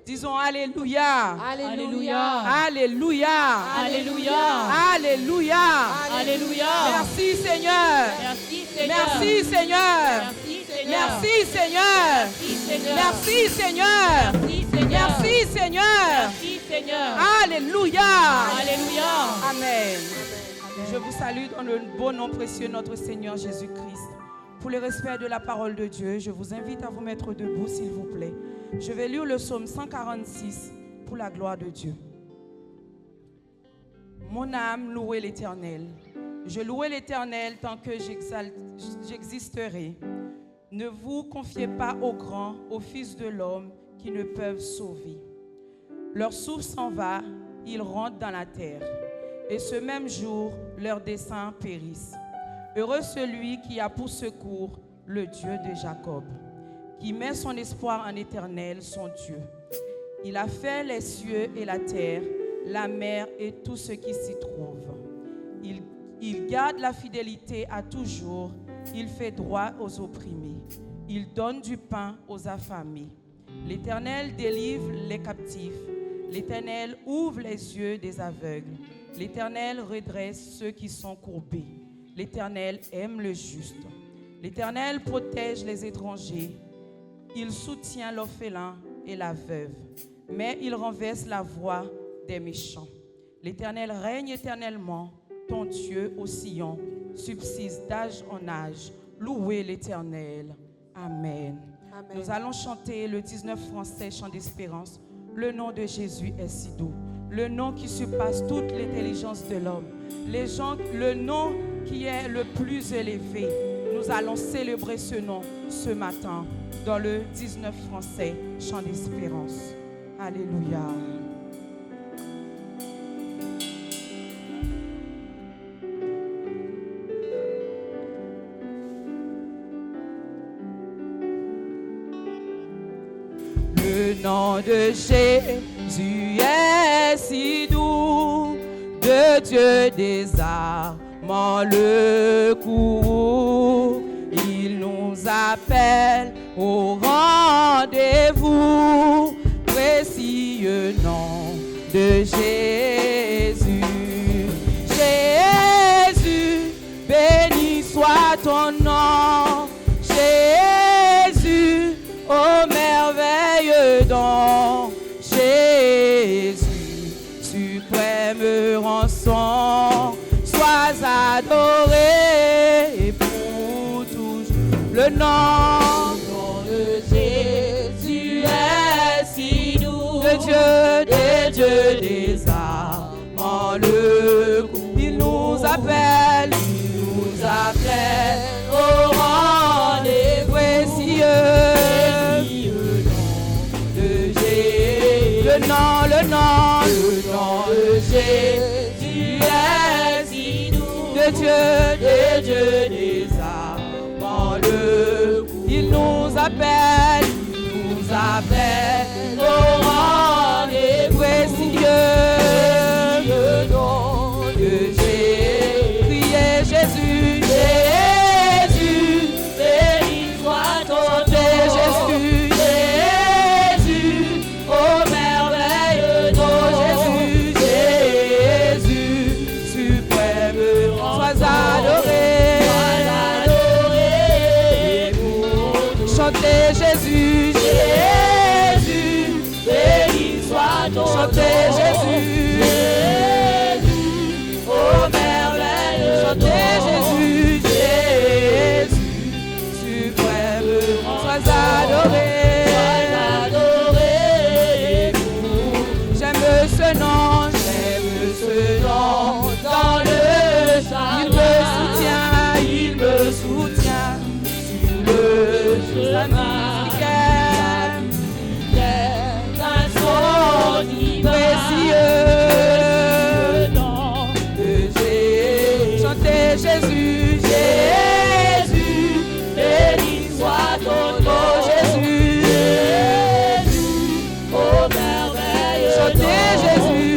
Disons Alléluia. Alléluia. Alléluia. Alléluia. Alléluia. Alléluia. Merci Seigneur. Merci Seigneur. Merci Seigneur. Merci Seigneur. Merci Seigneur. Merci Seigneur. Merci Seigneur. Merci Seigneur. Merci Seigneur. Merci Seigneur. Alléluia. Alléluia. Amen. Je vous salue dans le beau nom précieux de notre Seigneur Jésus-Christ. Pour le respect de la parole de Dieu, je vous invite à vous mettre debout, s'il vous plaît. Je vais lire le psaume 146 pour la gloire de Dieu. Mon âme louait l'Éternel. Je louais l'Éternel tant que j'existerai. Ne vous confiez pas aux grands, aux fils de l'homme qui ne peuvent sauver. Leur souffle s'en va, ils rentrent dans la terre. Et ce même jour, leurs desseins périssent. Heureux celui qui a pour secours le Dieu de Jacob, qui met son espoir en l'Éternel, son Dieu. Il a fait les cieux et la terre, la mer et tout ce qui s'y trouve. Il garde la fidélité à toujours. Il fait droit aux opprimés. Il donne du pain aux affamés. L'Éternel délivre les captifs. L'Éternel ouvre les yeux des aveugles. L'Éternel redresse ceux qui sont courbés. L'Éternel aime le juste. L'Éternel protège les étrangers. Il soutient l'orphelin et la veuve. Mais il renverse la voix des méchants. L'Éternel règne éternellement. Ton Dieu au Sion subsiste d'âge en âge. Louez l'Éternel. Amen. Amen. Nous allons chanter le 19 français, chant d'espérance. Le nom de Jésus est si doux. Le nom qui surpasse toute l'intelligence de l'homme. Le nom qui est le plus élevé. Nous allons célébrer ce nom ce matin dans le 19 français, chant d'espérance. Alléluia. Le nom de Jésus est si doux, de Dieu désarmant le courroux. Il nous appelle au rendez-vous, précieux nom de Jésus. Jésus, béni soit ton nom. Jésus, ô merveilleux don. Jésus, suprême rançon, sois adoré pour toujours. Le nom de Jésus est si doux, de Dieu désarmant le coup. Il nous appelle au rendez-vous précieux. Le nom de Jésus est si doux, de Dieu désarmant le coup. Il nous appelle au rendez-vous précieux. Le nom de Jésus, priez Jésus, Jésus, béni soit ton nom. Jésus, Jésus, oh merveilleux nom. Jésus, suprême, sois adoré. Chantez Jésus, Jésus, béni soit ton nom. Chantez Jésus, Jésus, oh merveilleux. Chantez Jésus, Jésus, suprême, sois adoré. J'aime ce nom dans le chant. Il me soutient sur le chemin. D'un son précieux, nom de Jésus. Chantez Jésus, Jésus, béni soit ton nom. Jésus, Jésus, oh merveilleux. Chantez Jésus.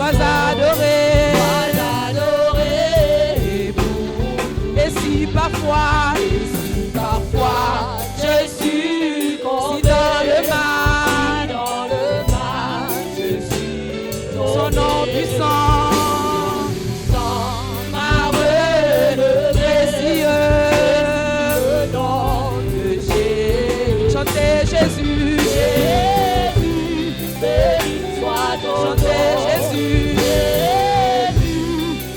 sois adoré. Et si parfois je suis si dans le mal, je suis son nom puissant, chantez Jésus, béni soit ton chantez nom. Jésus,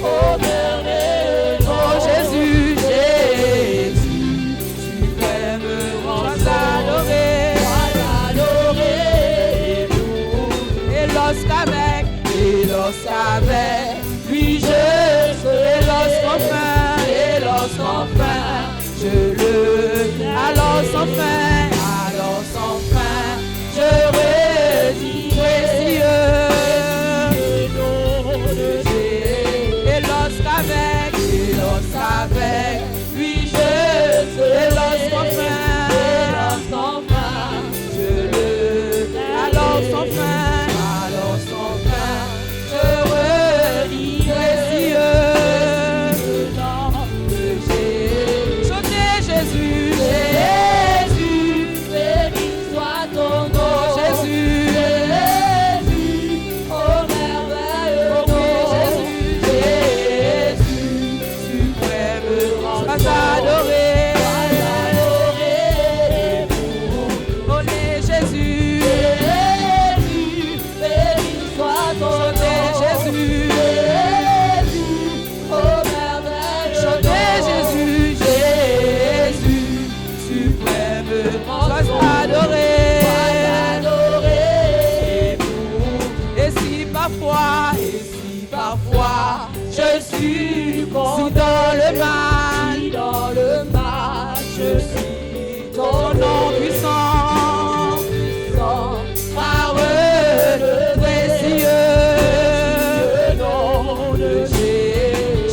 Oh merveilleux nom. oh Jésus, Jésus, suprême, sois adoré. Et lorsqu'avec lui je serai, et lorsqu'enfin je le, alors sans fin, je redis précieux. Et lorsqu'avec lui je serai, et lorsqu'enfin je le, alors sans fin, je redis précieux. Chantez Jésus, Béni soit ton nom. Jésus, Oh merveilleux oh oui, nom. Jésus, suprême, sois adoré. Oh les Jésus, Béni soit ton chantez nom. Jésus, Oh merveilleux chantez nom. Jésus, suprême, sois adoré. Et si parfois je suis si dans le mal, Je suis ton nom puissant, parole précieux, nom de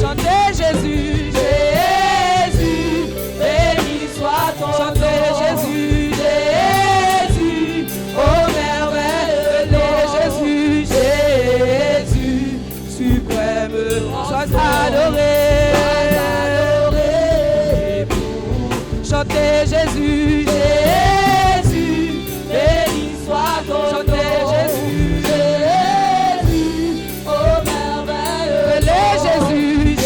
chantez Jésus, béni soit ton chantez nom. Jésus, oh merveilleux Jésus, suprême, sois adoré. Chantez Jésus, béni soit ton chantez nom. Jésus, Oh merveilleux les Jésus,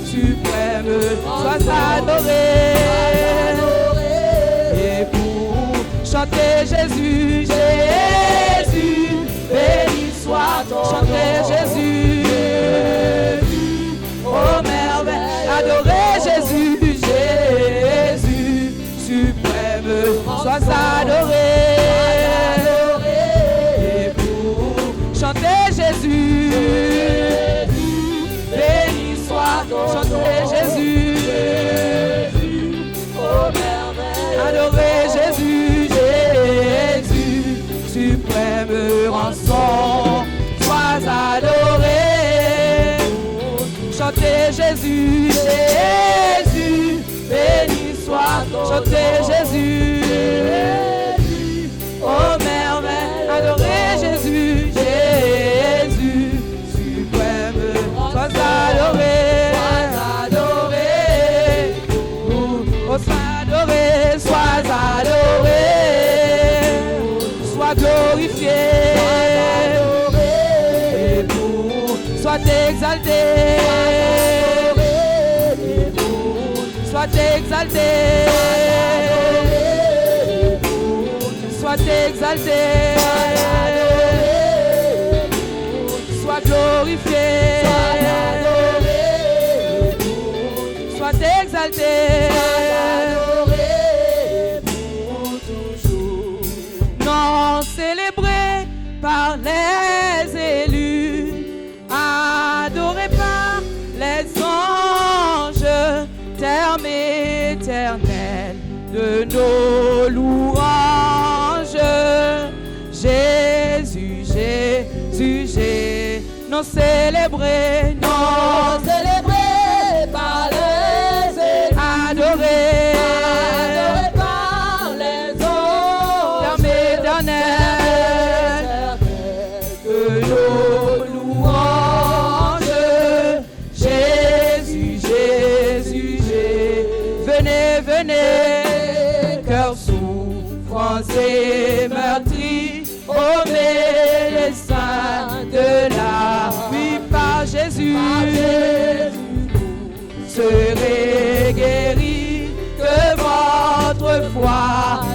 suprême, sois adoré. Et pour chanter Jésus, béni soit ton chantez Jésus, oh merveille, adorez Jésus, suprême, sois adoré. Et pour chanter Jésus, béni soit ton chantez Jésus, Oh merveilleux adorez Jésus, suprême rançon, sois adoré. Chantez Jésus, béni soit ton chantez Jésus, oh merveille, adorez Jésus, suprême, sois adoré. Oh, sois adoré, sois glorifié, sois exalté, sois exalté, sois exalté, sois glorifié, sois exalté. Non célébré par les élus, adoré par les anges, terme éternel de nos louanges. Jésus, non célébré, non célébré par les élus, adoré par les anges, terme éternel de nos louanges. Jésus, Jésus, Jésus. Venez, venez, cœur souffrant et meurtri, ô mes saints de la vie par Jésus, serez guéris, que votre foi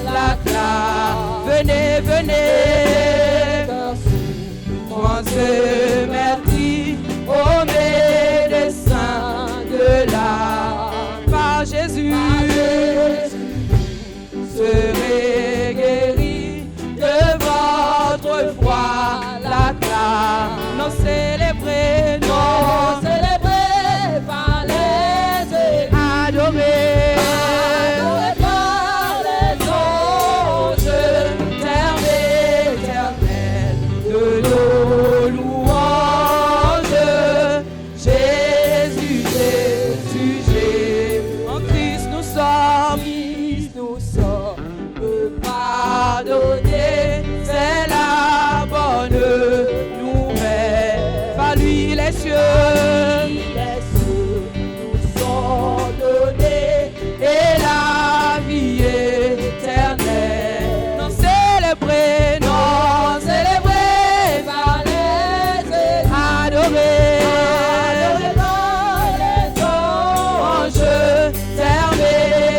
l'acclame. Venez, venez, souffrant et meurtri, ô mes saints de la par Jésus, serez guéris, que votre foi l'acclame. Non célébrez, non célébré par les églises, adorez, adoré par les anges, Terre éternelle de nos louanges. Jésus, Jésus, Jésus, en Christ nous sommes pardonnés, c'est la bonne nouvelle. Par lui les cieux nous sont donnés et la vie éternelle. Non célébrez, non célébrez, par les églises, adorez, adoré par les anges, Terre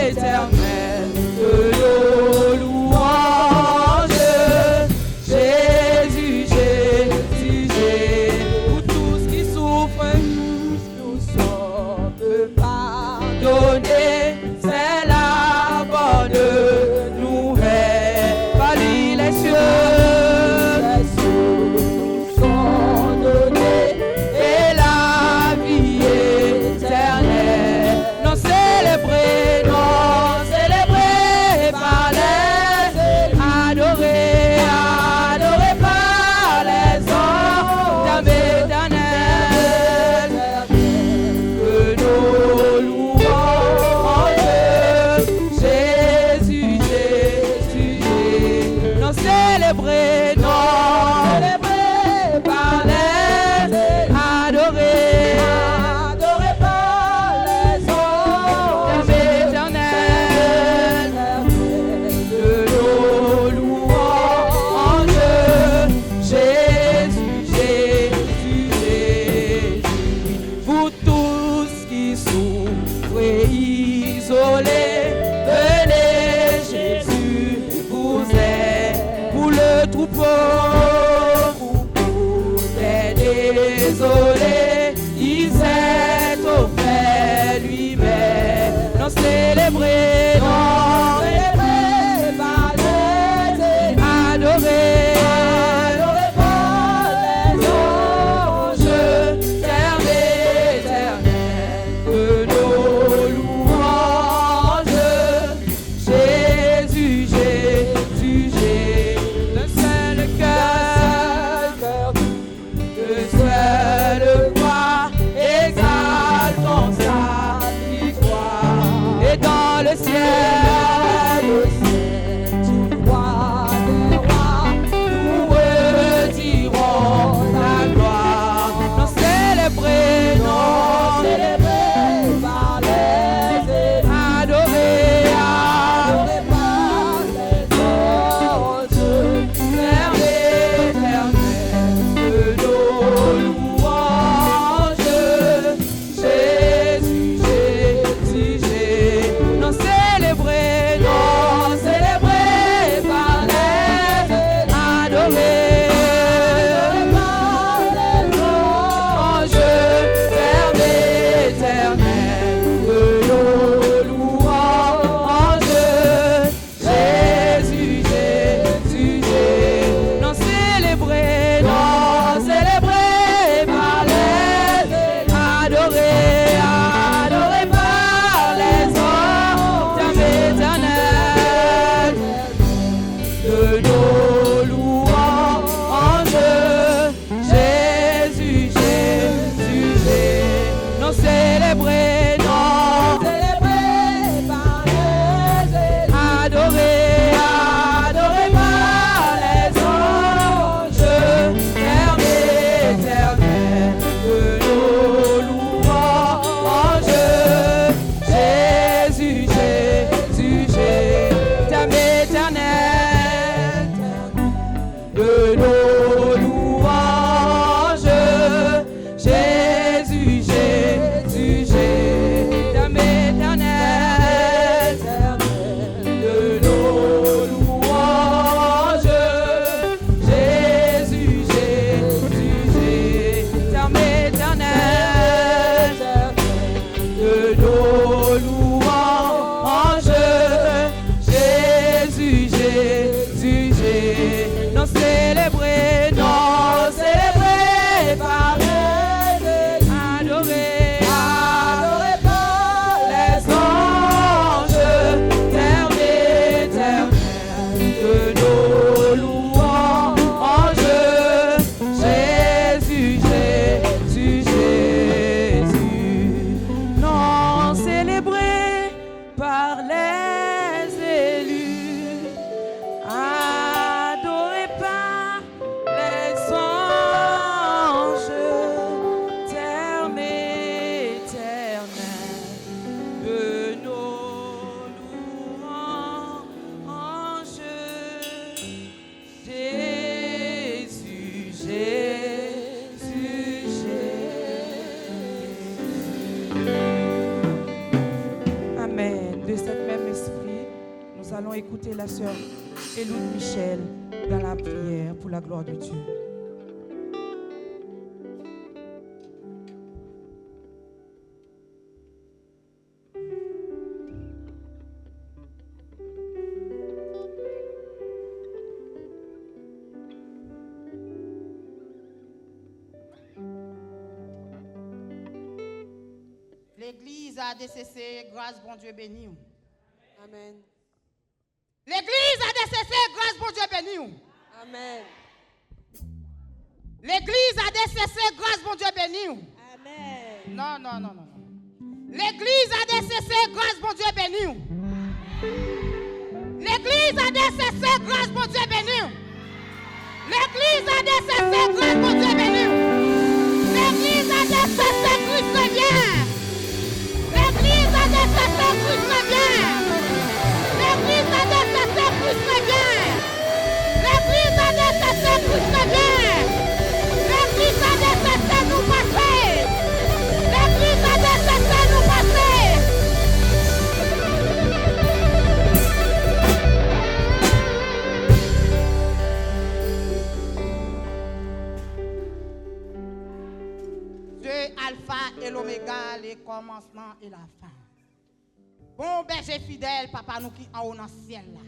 éternelle de nos louanges. Jésus, Jésus, Jésus, pour tous qui souffrent, écouter la sœur Eloud Michel dans la prière pour la gloire de Dieu. L'église ADCC, grâce bon Dieu béni. Amen. L'église ADCC, grâce bon Dieu béni. Amen. L'église ADCC, grâce bon Dieu béni. Amen. Non. L'église ADCC, grâce bon Dieu béni. L'église ADCC, grâce bon Dieu béni. L'église ADCC, grâce bon Dieu béni. L'église ADCC, Christ vient. L'église ADCC, Christ vient. L'église ADCC, Christ vient. L'église ADCC, Christ vient. L'église ADCC nous passe. L'église ADCC nous passe. Dieu Alpha et l'Oméga, le commencement et la fin. Bon berger fidèle, papa nous qui en haut dans le ciel là,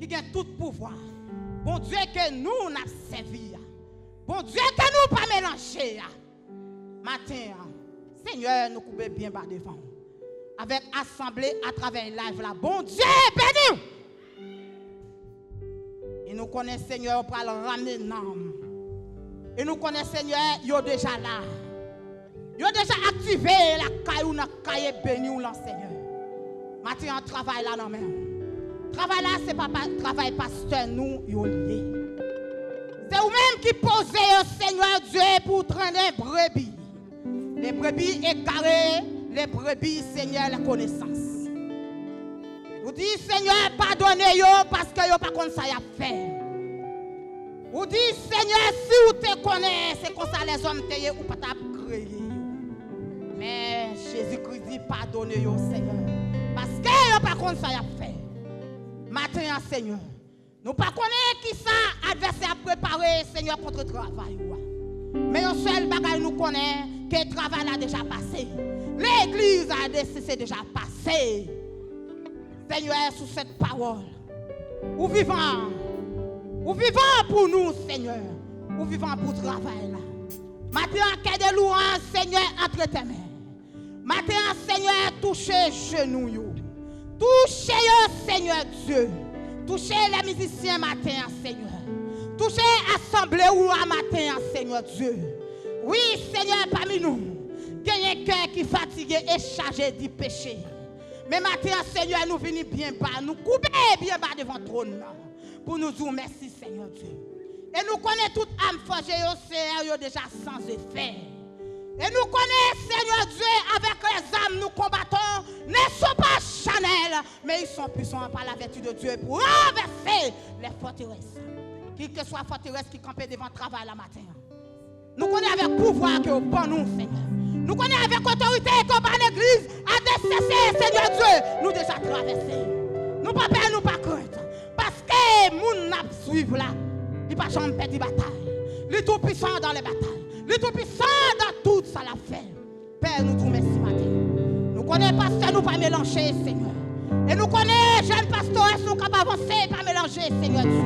qui a tout pouvoir. Bon Dieu que nous n'a servi. Bon Dieu que nous pas mélanger. Matin, Seigneur, nous coupons bien bas devant. Avec assemblée à travers live là. Bon Dieu, béni. Et nous connaissons Seigneur pour le ramener l'âme. Et nous connaissons Seigneur, il est déjà là. Il a déjà activé la caille ou la caille béni ou l'enseigneur. Maintenant, travail là non même. Travail là, c'est pas travail pasteur nous lié. C'est vous-même qui posez au Seigneur Dieu pour traîner brebis. Les brebis égarées, les brebis, Seigneur, la connaissance. Vous dites, Seigneur, pardonnez-yo parce que yo pas comme ça y a fait. Vous dites, Seigneur, si vous te connaissez, c'est comme ça les hommes te ou pas t'a créé. Mais Jésus-Christ dit, pardonnez-yo, Seigneur. Parce que yo pas comme ça y a fait. Maintenant, Seigneur, nous pas connaissons qui ça adversaire a préparé, Seigneur, contre le travail. Mais un seul bagage nous connaît que le travail a déjà passé. L'église a déjà passé. Seigneur, sous cette parole, nous vivons pour nous, Seigneur. Nous vivons pour le travail là. Maintenant, qu'il y ait des louanges, Seigneur, entre tes mains. Maintenant, Seigneur, touchez genoux. Touchez, Seigneur Dieu. Touchez les musiciens matin, Seigneur. Touchez l'assemblée ou à matin, Seigneur Dieu. Oui, Seigneur, parmi nous, il y a un cœur qui est fatigué et chargé du péché. Mais maintenant, Seigneur, nous venons bien bas, nous couper bien bas devant le trône pour nous dire merci, Seigneur Dieu. Et nous connaissons toute âme forgée au Seigneur déjà sans effet. Et nous connaissons, Seigneur Dieu, avec les âmes nous combattons, ne sont pas charnels, mais ils sont puissants par la vertu de Dieu pour renverser les forteresses. Qui que soit forteresse qui campait devant le travail la matin. Nous connaissons avec pouvoir que pour nous, Seigneur. Nous connaissons avec autorité que par l'église à décesser, Seigneur Dieu, nous déjà traversés. Nous pas peur, nous pas crainte. Parce que nous n'a suivre là. Il pas jamais perdre des batailles. Il est tout puissant dans les batailles. Il est tout puissant dans tout ça l'a fait. Père, nous te remercions matin. Nous connaissons pasteur, nous pas mélanger, Seigneur. Et nous connaissons jeunes pasteurs, nous capables d'avancer, pas mélanger, Seigneur Dieu.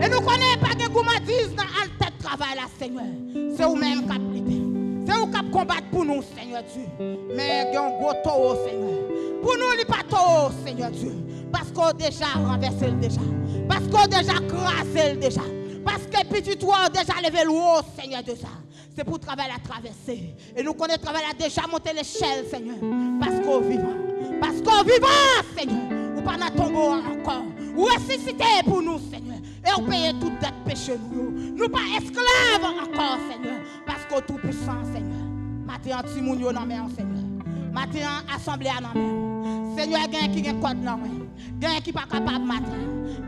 Et nous connaissons pas de gourmandise dans le tête de travail là, Seigneur. C'est vous-même qui avez c'est vous qui combattre pour nous, Seigneur Dieu. Mais il y a un gros taureau, Seigneur. Pour nous, il n'y a pas taureau, Seigneur Dieu. Parce qu'on a déjà renversé le déjà. Parce qu'on a déjà crasé le déjà. Parce que petit toi a déjà levé le haut, Seigneur Dieu. C'est pour travailler à traverser. Et nous connaissons travail à déjà monter l'échelle, Seigneur. Parce qu'on vivant. Parce qu'on vivant, Seigneur. Ou pas dans tombeau encore. Ou ressuscité pour nous, Seigneur. Et on paye toute dette péché nous. Nous pas esclaves encore, Seigneur. Parce qu'on tout puissant, Seigneur. Matin, Timounio dans main, Seigneur. Matin, assemblée dans main. Seigneur, il y a qui a code dans main. Il y a qui pas capable matin.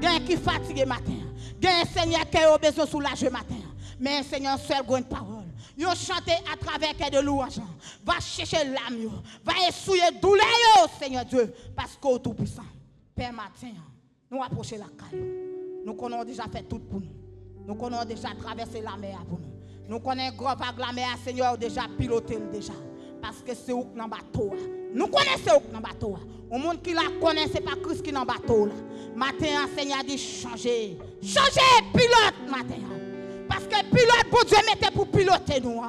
Il y a qui fatigué matin. Il y a Seigneur qui a besoin de soulager matin. Mais Seigneur, seul grande parole. Yo chanter à travers de louange. Va chercher l'âme, va essuyer douleur, Seigneur Dieu. Parce qu'on tout puissant. Père matin. nous approcher la caille. Nous connaissons déjà fait tout pour nous. Nous connaissons déjà traversé la mer pour nous. Nous connaissons grand vague la mer, Seigneur, déjà piloté déjà. Parce que c'est où dans le bateau. Nous connaissons où dans le bateau. Au monde qui la connaît, ce n'est pas Christ qui est dans le bateau. Matin, Seigneur a dit changer. Changer pilote matin. Parce que pilote, pour Dieu, mettait pour piloter nous.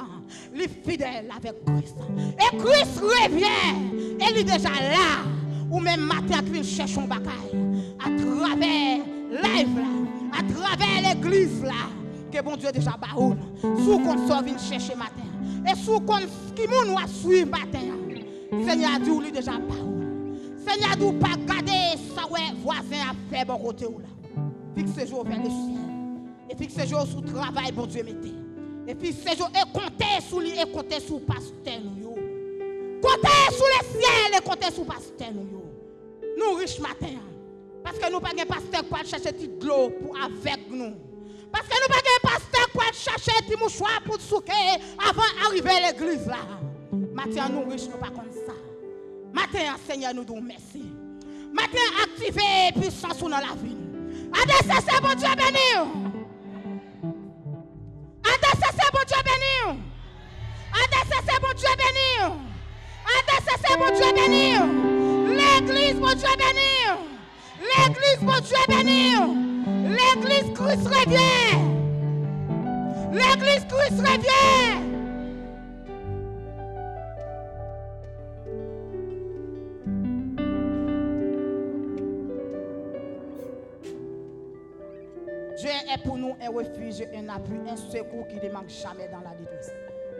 Les fidèles avec Christ. Et Christ revient. Et il est déjà là. Ou même matin, il cherche un bagaille. À travers live là. À travers l'église là. Que bon Dieu déjà baoul. Sous qu'on sort vient chercher matin. Et sous qu'on qui nous a suivi matin. Seigneur a dit ou lui déjà baoul. Seigneur a dit pas garder ça ouais voisin a fait bon côté ou là. Fixe jour vers le ciel. Et fixe jour sous travail bon Dieu mettez. Et puis ces jours et compter sous lui et compter sous pasteur nous. Compter sous le ciel et compter sous pasteur nous. Nous riches matin. Parce que nous pas un pasteur pour chercher petite de l'eau pour avec nous. Parce que nous pas un pasteur pour chercher petit mouchoir pour souquer avant d'arriver à l'église là. Matin nous riches nous pas comme ça. Matin Seigneur nous disons merci. Matin activer puissance dans la vie. Adressez bon Dieu béni. Adressez bon Dieu béni. Adressez bon Dieu béni. Adressez bon Dieu béni. L'église bon Dieu béni. L'église bon Dieu béni. L'église Christ revient. L'église Christ revient. Dieu est pour nous un refuge, un appui, un secours qui ne manque jamais dans la détresse.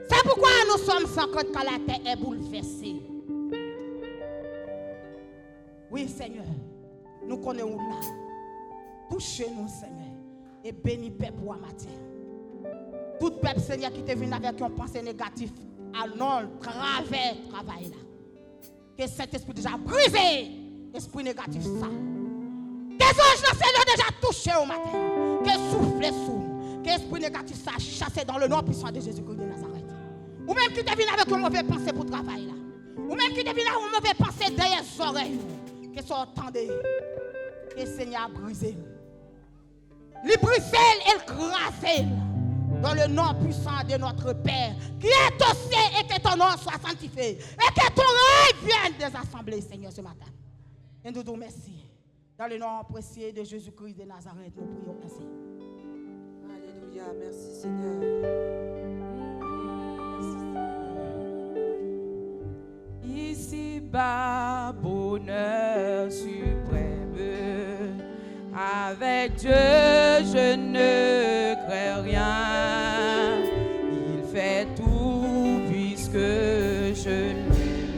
C'est pourquoi nous sommes sans crainte quand la terre est bouleversée. Oui, Seigneur, nous connaissons là. Touchez-nous, Seigneur, et bénis peuple pour matin. Tout peuple, Seigneur, qui te vient avec une pensée négative, allons travers travail là. Que cet esprit déjà brisé, esprit négatif ça. Des anges, Seigneur, déjà touché au matin. Que souffle sous, que esprit négatif ça chassé dans le nom puissant de Jésus-Christ de Nazareth. Ou même qui te vient avec une mauvaise pensée pour travail là. Ou même qui te vient avec une mauvaise pensée derrière les oreilles. Que ça entendez. Que le Seigneur a brisé. Les briser et écraser dans le nom puissant de notre Père qui est au ciel et que ton nom soit sanctifié et que ton règne vienne des assemblées, Seigneur, ce matin. Et nous disons merci. Dans le nom précieux de Jésus-Christ de Nazareth, nous prions ainsi. Alléluia, merci Seigneur. Ici-bas, bonheur suprême. Avec Dieu, je ne crains rien. Il fait tout puisque je ne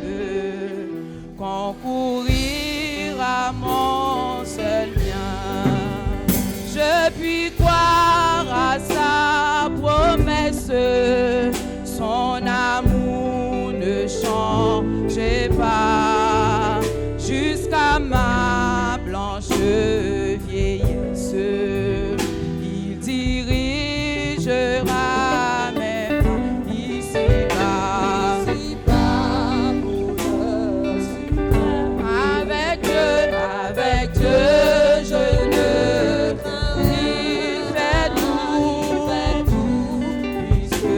veux concourir à mon seul bien. Je puis croire à sa promesse. Son amour ne change pas jusqu'à ma blanche vieillesse. Il dirigera mes pas ici-bas. Avec Dieu, je ne crains. Il fait tout puisque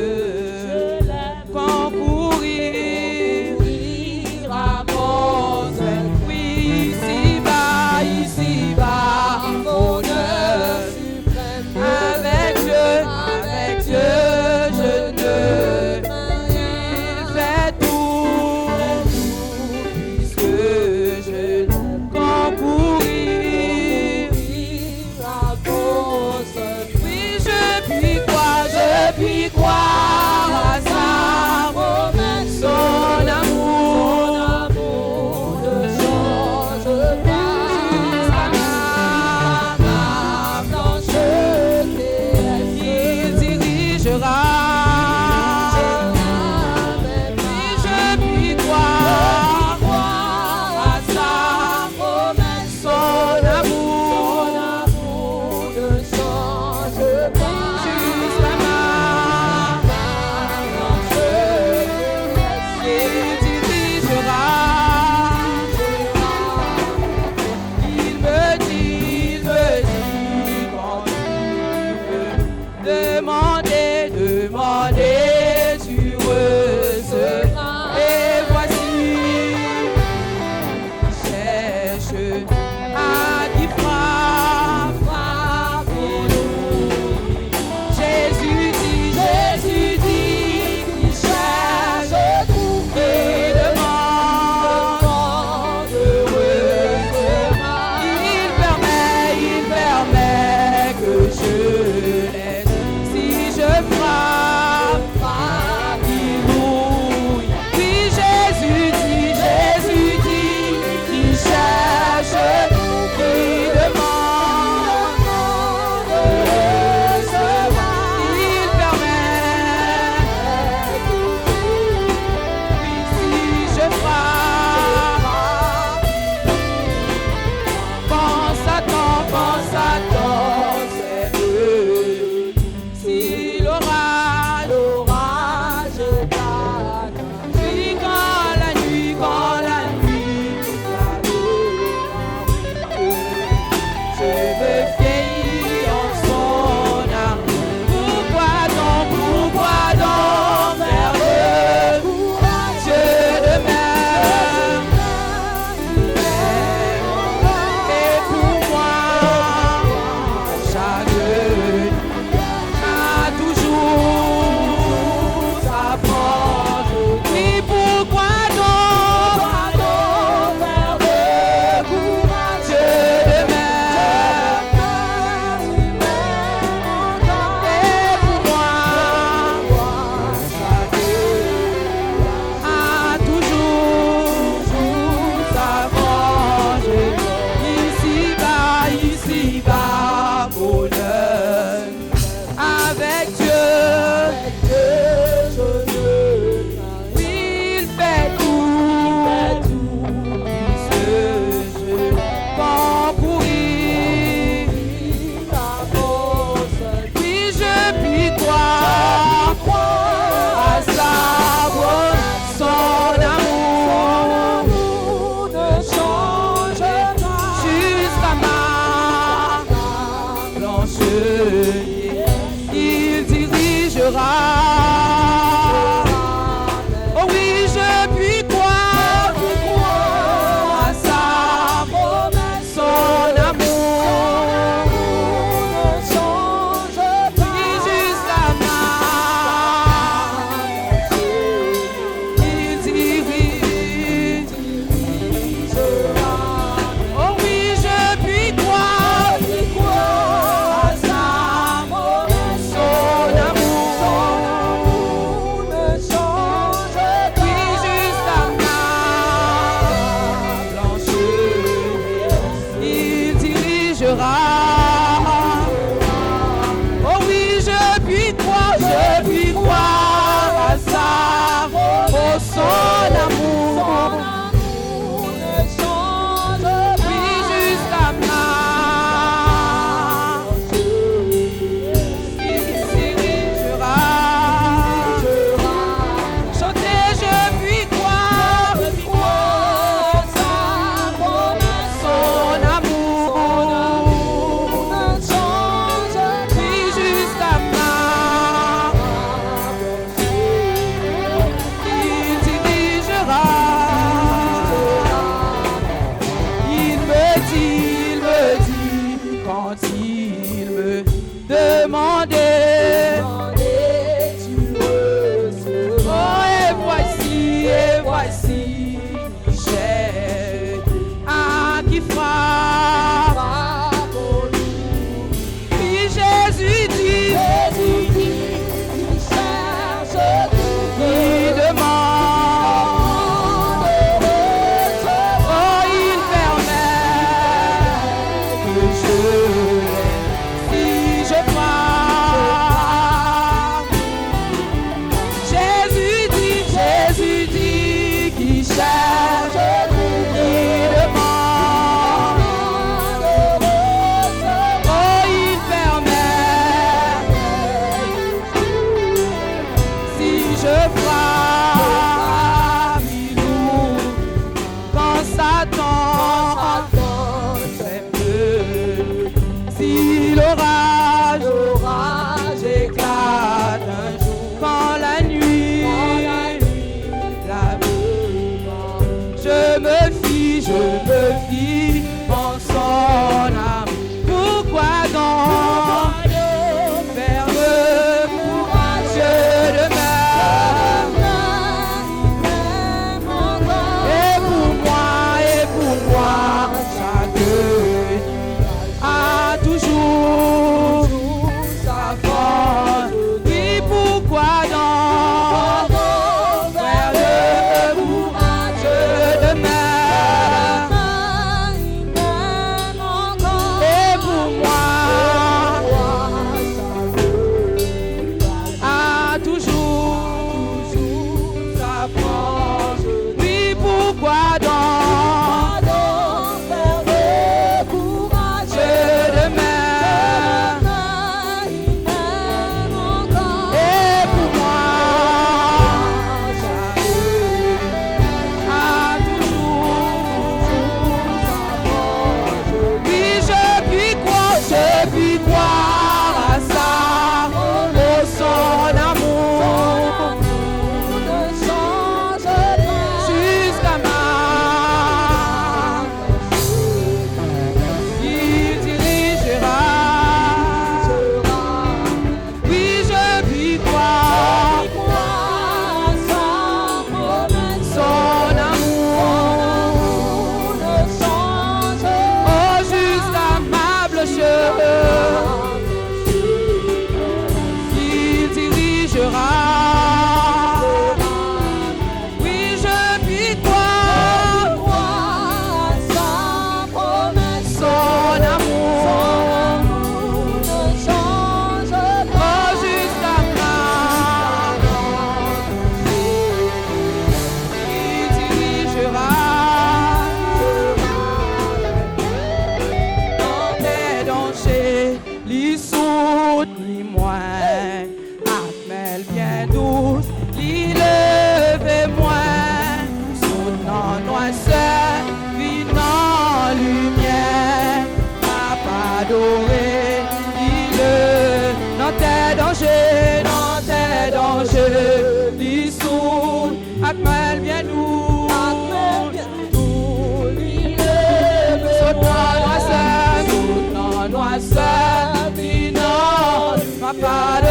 Papa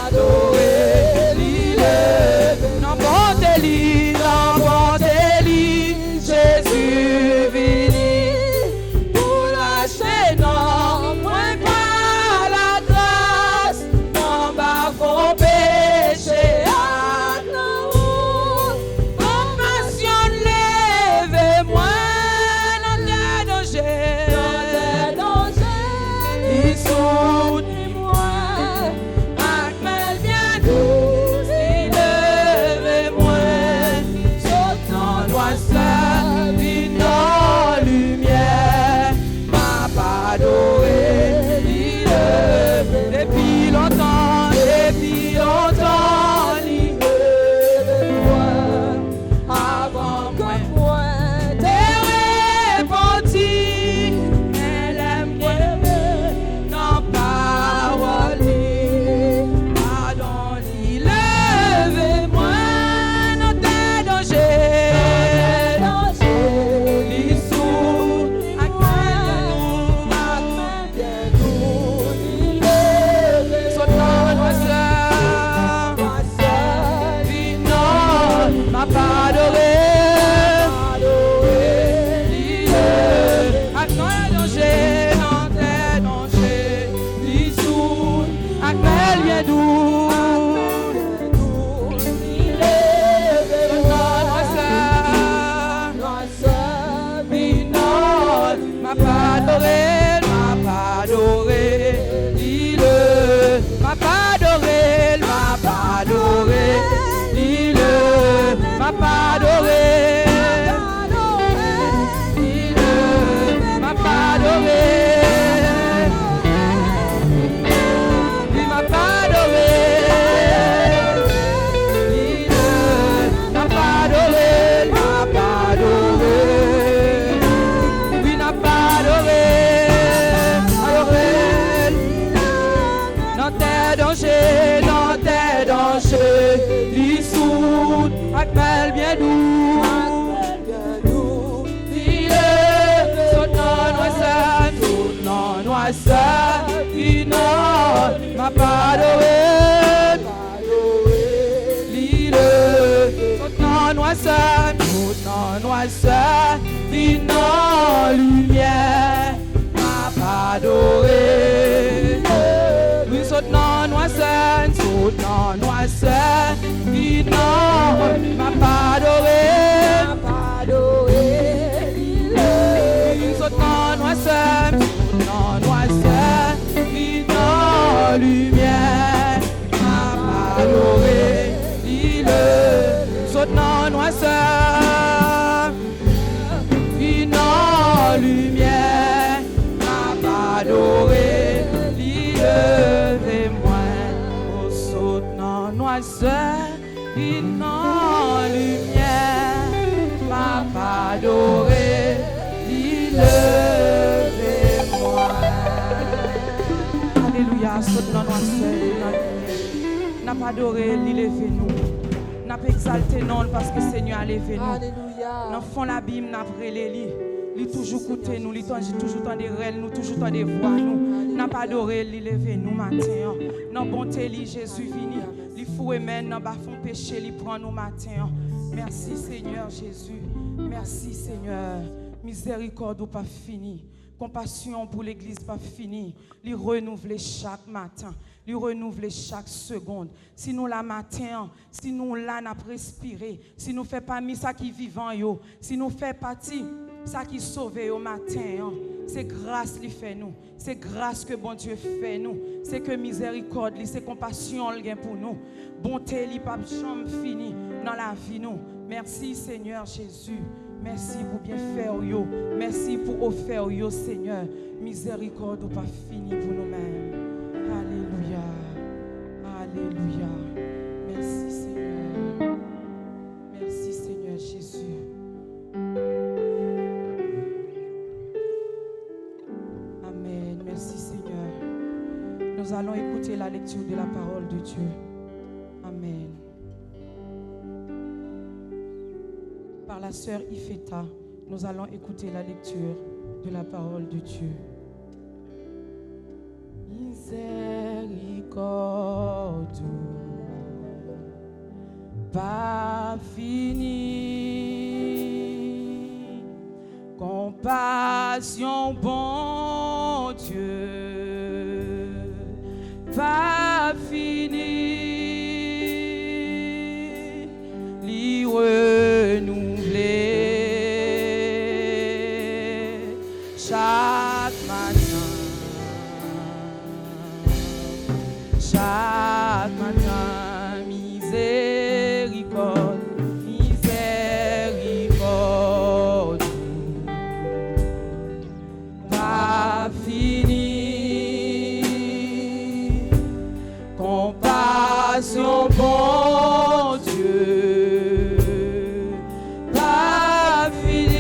adoré, l'île noirceur, vine en lumière, m'a pas adoré. Oui, saute non noirceur, vine en, m'a pas adoré. Oui, saute non noirceur, vine en lumière, m'a pas adoré. Saute non noirceur, vine en lumière, m'a pas adoré. Levez-moi, oh saute non noirceur, vine en lumière, m'a pas adoré. Levez-moi. Alléluia, saute non noirceur, n'a pas adoré, levez-nous. N'a pas exalté non parce que Seigneur a levé nous. Alléluia. Dans fond l'abîme n'a vrélé li. Li toujours coûté nous, li toujours tant des rêves nous, toujours tant des voix nous. N'a pas adoré li levé nous matin. Dans bonté li Jésus vini. Li foué men dans bas fond péché li prend nous matin. Merci Seigneur Jésus. Merci Seigneur. Miséricorde ou pas fini. Compassion pour l'église pas fini. Li renouveler chaque matin. Lui renouveler chaque seconde. Si nous la matin, si nous la n'a respiré, si nous fait pas mis ça qui vivant yo, si nous fait partie ça qui sauve au matin, c'est grâce lui fait nous. C'est grâce que bon Dieu fait nous. C'est que miséricorde lui, c'est compassion lui pour nous. Bonté lui pas jamais fini dans la vie nous. Merci Seigneur Jésus. Merci pour bien faire yo. Merci pour offrir yo Seigneur. Miséricorde ou pas fini pour nous-mêmes. Alléluia. Alléluia. Merci Seigneur. Merci Seigneur Jésus. Amen. Merci Seigneur. Nous allons écouter la lecture de la parole de Dieu. Amen. Par la sœur Ifeta, nous allons écouter la lecture de la parole de Dieu. Miséricorde, pas fini, compassion, bon Dieu, pas fini, l'y renouveler chaque matin. Chaque matin, miséricorde, miséricorde, pas fini, compassion, bon Dieu, pas fini,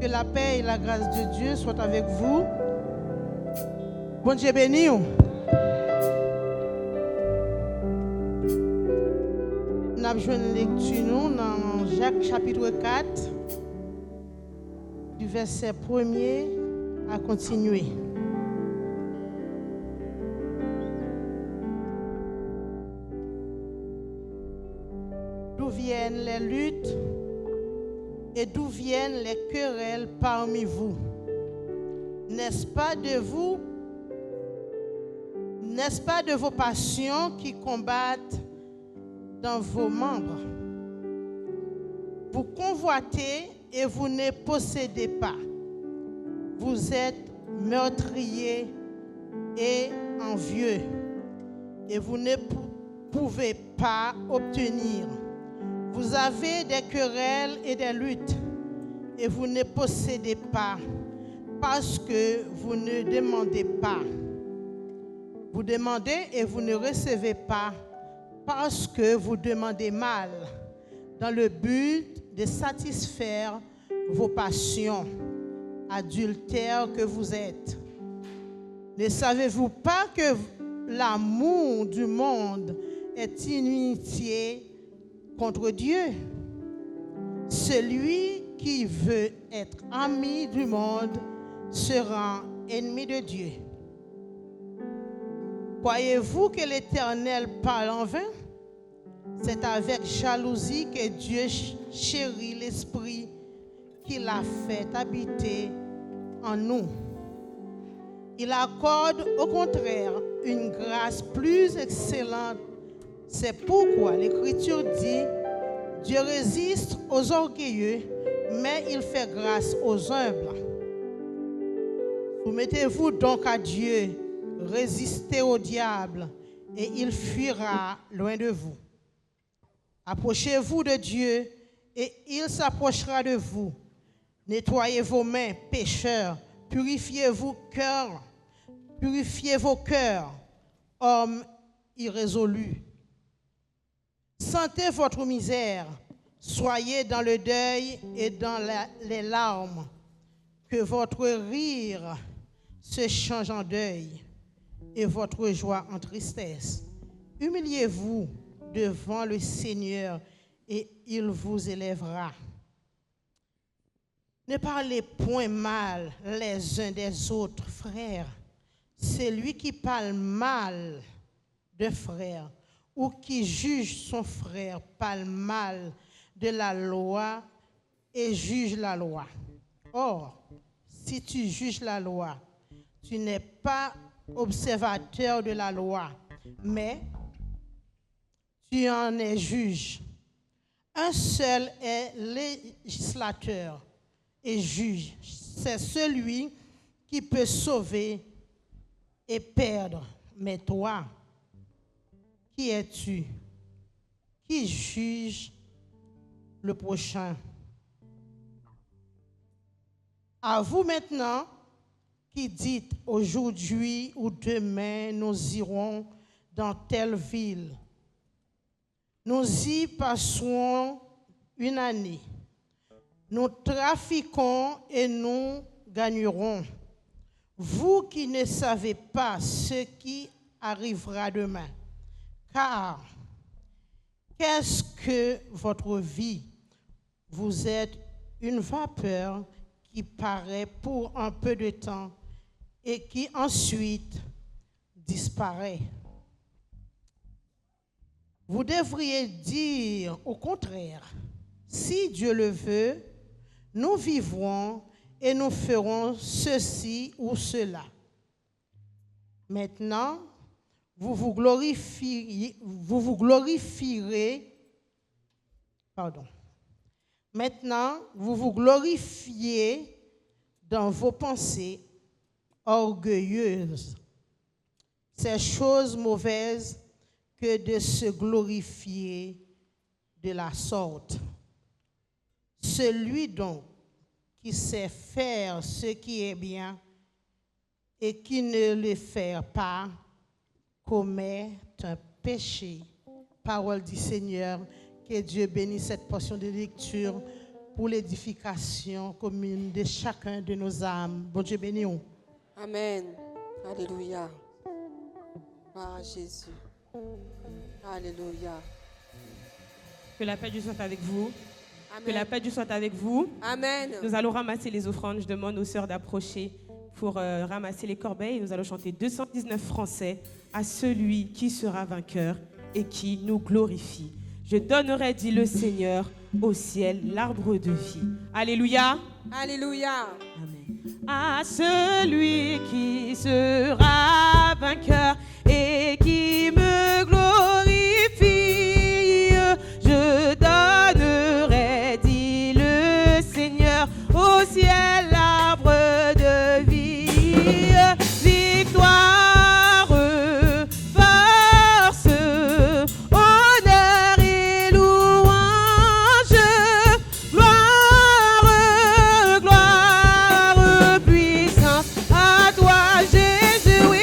Que la paix et la grâce de Dieu soient avec vous. Bon Dieu béni. Nous avons joué une lecture dans Jacques chapitre 4, du verset 1er à continuer. D'où viennent les luttes et d'où viennent les querelles parmi vous? N'est-ce pas de vous? N'est-ce pas de vos passions qui combattent dans vos membres? Vous convoitez et vous ne possédez pas. Vous êtes meurtriers et envieux et vous ne pouvez pas obtenir. Vous avez des querelles et des luttes et vous ne possédez pas parce que vous ne demandez pas. Vous demandez et vous ne recevez pas parce que vous demandez mal dans le but de satisfaire vos passions, adultères que vous êtes. Ne savez-vous pas que l'amour du monde est inimitié contre Dieu. Celui qui veut être ami du monde sera ennemi de Dieu. Croyez-vous que l'Éternel parle en vain? C'est avec jalousie que Dieu chérit l'esprit qu'il a fait habiter en nous. Il accorde au contraire une grâce plus excellente. C'est pourquoi l'Écriture dit: Dieu résiste aux orgueilleux, mais il fait grâce aux humbles. Soumettez-vous donc à Dieu, résistez au diable, et il fuira loin de vous. Approchez-vous de Dieu, et il s'approchera de vous. Nettoyez vos mains, pécheurs, purifiez vos cœurs, hommes irrésolus. Sentez votre misère, soyez dans le deuil et dans les larmes, que votre rire se change en deuil et votre joie en tristesse. Humiliez-vous devant le Seigneur et il vous élèvera. Ne parlez point mal les uns des autres, frères. Celui qui parle mal de frère ou qui juge son frère parle mal de la loi et juge la loi. Or, si tu juges la loi, tu n'es pas observateur de la loi, mais tu en es juge. Un seul est législateur et juge. C'est celui qui peut sauver et perdre. Mais toi, qui es-tu? Qui juge le prochain? À vous maintenant qui dites aujourd'hui ou demain nous irons dans telle ville. Nous y passerons une année. Nous trafiquons et nous gagnerons. Vous qui ne savez pas ce qui arrivera demain. Car qu'est-ce que votre vie? Vous êtes une vapeur qui paraît pour un peu de temps et qui ensuite disparaît. Vous devriez dire au contraire: si Dieu le veut, nous vivrons et nous ferons ceci ou cela. Maintenant, vous vous glorifierez dans vos pensées orgueilleuses. C'est chose mauvaise que de se glorifier de la sorte. Celui donc qui sait faire ce qui est bien et qui ne le fait pas commet un péché. Parole du Seigneur. Que Dieu bénisse cette portion de lecture pour l'édification commune de chacun de nos âmes. Bon Dieu béni. Amen. Alléluia. Ah, Jésus. Alléluia. Que la paix du soit avec vous. Amen. Que la paix du soit avec vous. Amen. Nous allons ramasser les offrandes. Je demande aux sœurs d'approcher pour ramasser les corbeilles. Nous allons chanter 219 français à celui qui sera vainqueur et qui nous glorifie. Je donnerai, dit le Seigneur, au ciel l'arbre de vie. Alléluia. Alléluia. Amen. À celui qui sera vainqueur et qui me glorifie, je donnerai, dit le Seigneur, au ciel l'arbre de vie. Victoire, force, honneur et louange, gloire, gloire, puissance à toi, Jésus.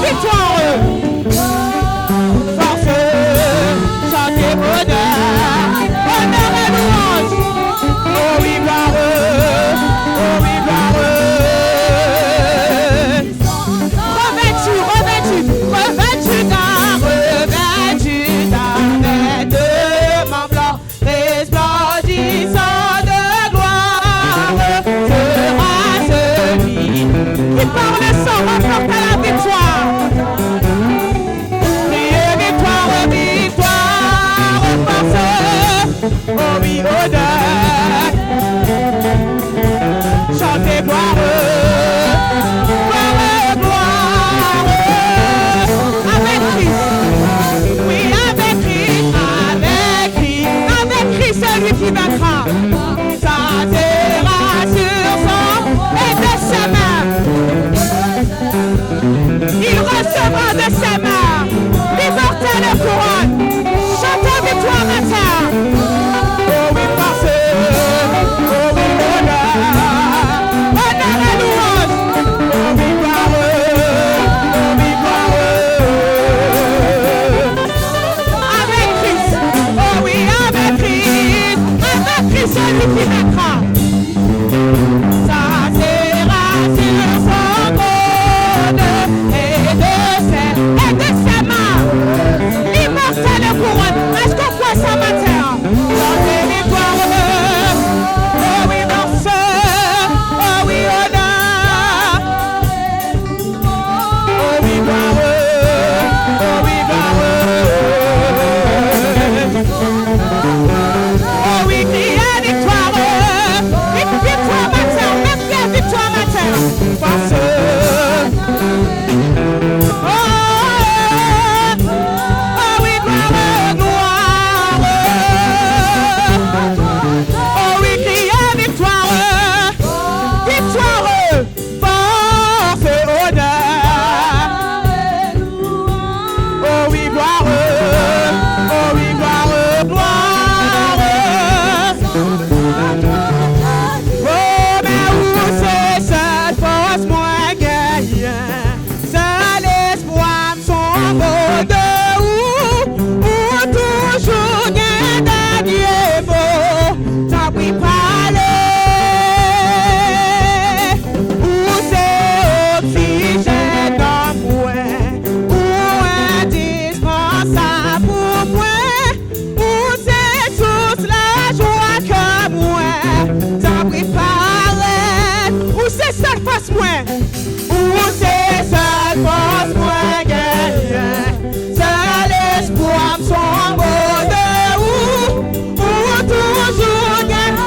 victoire, force, chantez bonheur, honneur et louange. Oh oui, gloire, oh oui, gloire. Revêtu d'un vêtement blanc, resplendissant de gloire, sera celui qui par le sang remporte la victoire. Criez victoire, victoire, force, oh oui, honneur, chantez gloire. Celui qui vaincra, ça sera sur son et de ses mains. Il recevra de ses mains l'immortelle couronne. Chantez victoire à terre. Oh oui, force, oh oui, honneur et louange. Oh oui, gloire, oh oui, gloire. Avec Christ, oh oui, avec Christ. Celui qui vaincra, ça sera sur son trône et de ses mains, l'immortelle couronne. Est-ce qu'on croit ça matin? Chantez victoire, oh oui, force, oh oui, honneur, oh oui, gloire, oh oui, gloire. Oh oui, criez victoire matin, même bien victoire matin. Parce oh oui, gloire, gloire. Oh oui, criez victoire, victoire, force, honneur. Oh oui, gloire, oh oui, gloire, gloire. Oh, mais où c'est cette force moins gagne? Seul espoir me sombre de où toujours gain d'un Dieu beau. T'as pris parler. Où c'est oxygène dans moi? Où indispensable pour moi? Où c'est toute la joie que moi? T'as préparé. Où c'est seule face moi? Où c'est seule face moi gagne? Seul espoir me sombre de où toujours gagne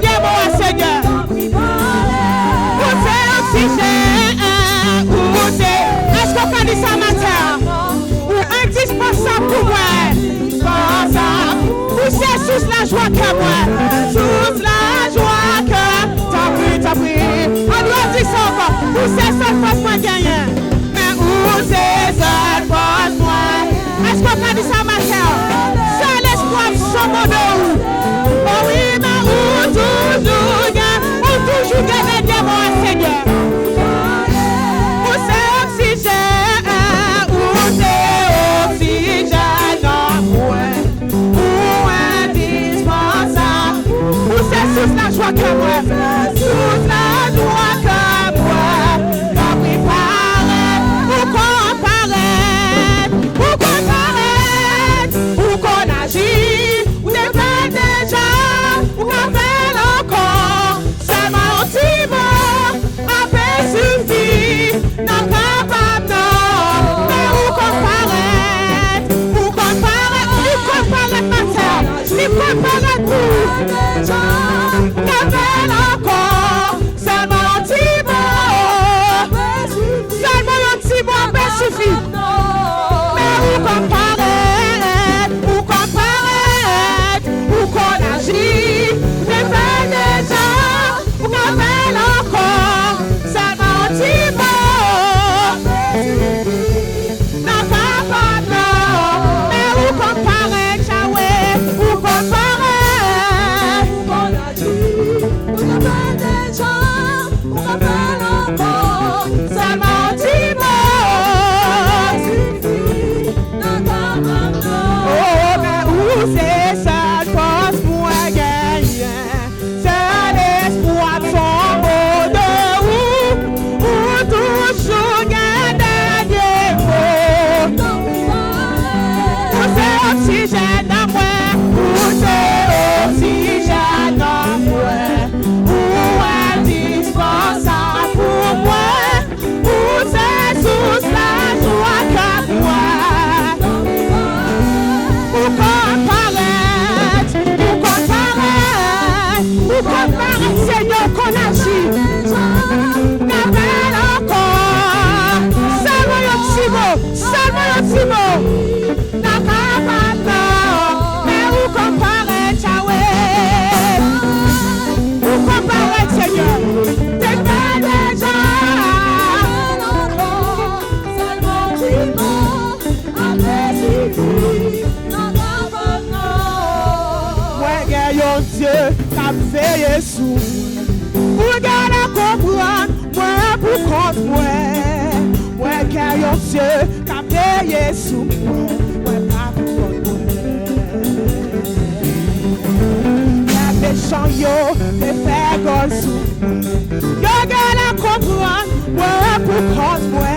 bien mon Seigneur. Où c'est oxygène? Où c'est? Est-ce qu'on peut dire ça matin? Où indispensable pour moi? Où c'est sous la joie que moi? Sous la joie que t'as pris. On doit dire ça encore. Où c'est seule face moi gagne? Mais où c'est seule face moi? Est-ce qu'on peut dire ça matin? Seul espoir sombre de où? Oh oui, mais où toujours gagne? Où toujours gagne bien mon Seigneur? Où c'est oxygène? Où c'est oxygène en moi? Où indispensable? Où c'est sous la joie que moi? Sous la joie que moi? T'as préparé. Où qu'on paraît? Où qu'on paraît? Où qu'on agit? Où t'es fait déjà? Où qu'on fait encore? Seulement un petit mot, a fait suffit. Non capable non. Mais où qu'on paraît? Où qu'on paraît? Où qu'on paraît matin? Où qu'on paraît tout? Où qu'on fait encore? Jésus. Pour garder comprendre, moi pour compte moi car yon Dieu qu'a payé sous moi pas pour compte la méchant yo te fait gol sous yo garder comprendre, moi pour compte moi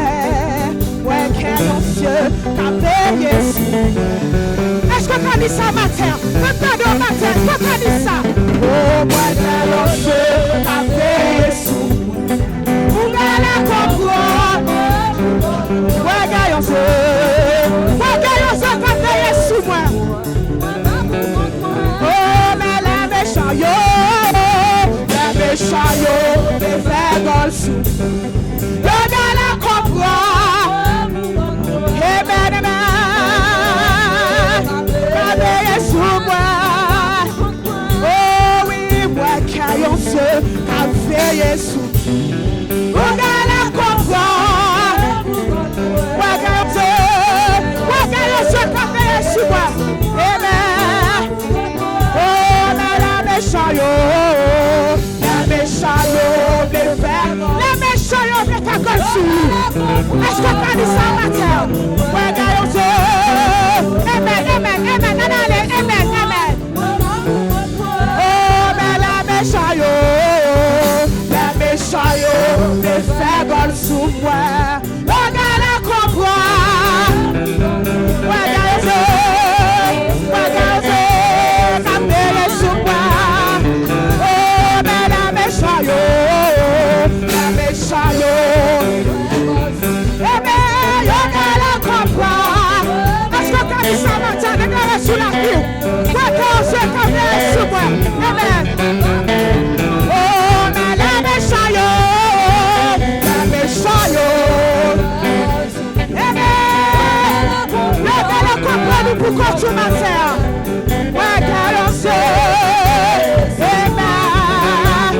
car yon Dieu qu'a payé sous. Est-ce que tu as dit ça matin? Quand tu as dit matin, est-ce que tu as dit ça? Oh, moi, Dieu qu'a payé sous. Pour la comprendre. Ouais, gaillon, qu'a payé sous moi. Oh, mais la méchant yo, les frères gol sous. Yo, la comprendre. Amen, amen. Qu'a veillé sous. Regarde comprendre. Regarde qu'a veillé sous moi. Amen. Oh, mais la méchant yo, les faire. Les méchants yo, les faire comme sous. Est-ce que tu as dit ça matin? Regarde. Amen, amen, amen, amen, amen, amen. La méchant yo, les faibles sous moi. Regarde comprendre. Regarde, camper sous moi. Oh, mais la méchant yo. Eh bien, regarde comprendre. Est-ce que tu as dit ça matin? Regarde sous la vie. Regarde, camper sous moi. Amen. Pourquoi tu m'as fait? Ouais, car on sait. Amen.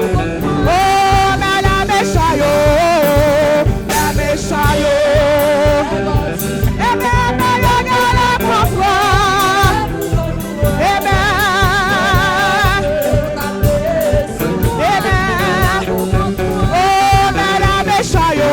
Oh, mais la méchant yo. Amen, mais regarde la propre. Amen. Oh, mais la méchant yo.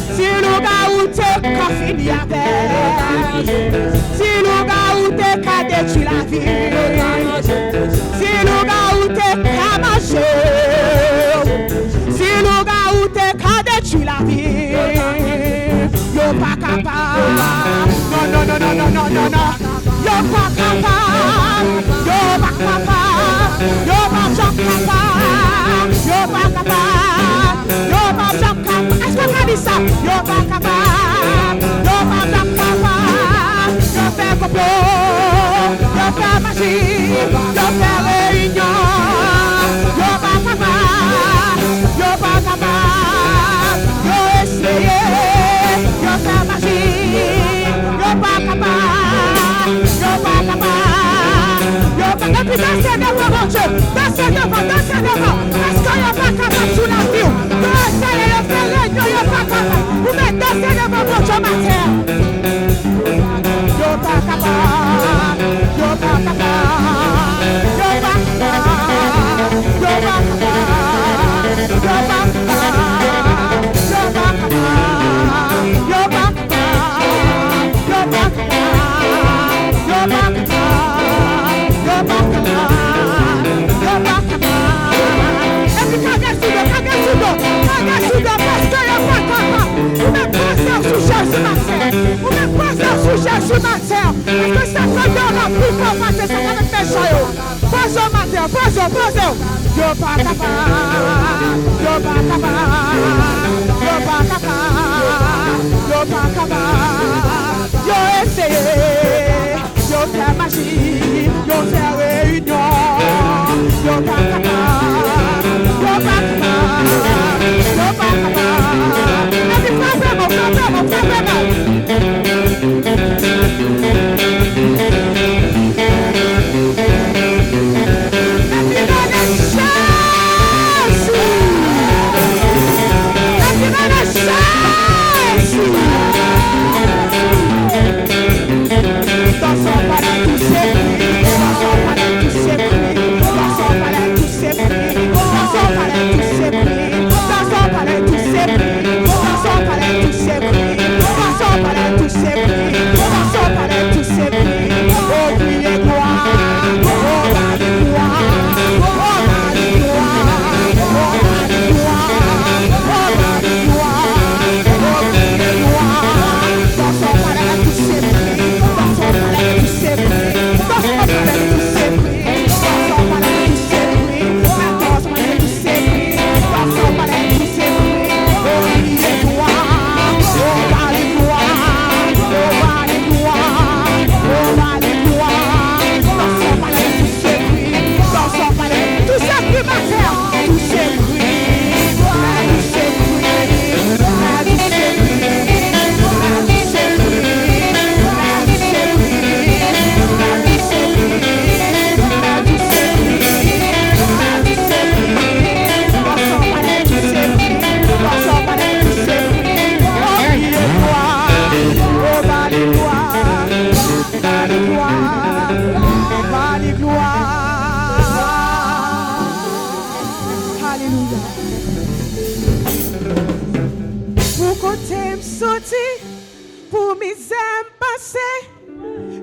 Si le gars où t'es qu'à détruire la vie, si le gars où t'es qu'à manger, si le gars où t'es qu'à détruire la vie, yo pas capable, non, yo pas capable, yo pas capable, yo pas capable, yo pas capable, yo pas capable, est-ce que tu as dit ça? Yo pas capable, yo pas capable. Yo fais complot, yo fais magie, yo fais réunion. Yo pas capable, yo essayé, yo fais magie. Yo pas capable, yo pas depuis danser devant mon Dieu, danser devant. Est-ce que yo pas capable sous la vie? Yo essayé, yo fais réunion, yo pas capable. Vous mettez danser devant mon Dieu matin. Yo pas capable, yo pas capable, yo pas capable, yo pas capable. Yo essayé, yo fait magie, yo fait réunion. Yo pas capable, yo pas capable, yo pas capable. Et puis frappez-moi.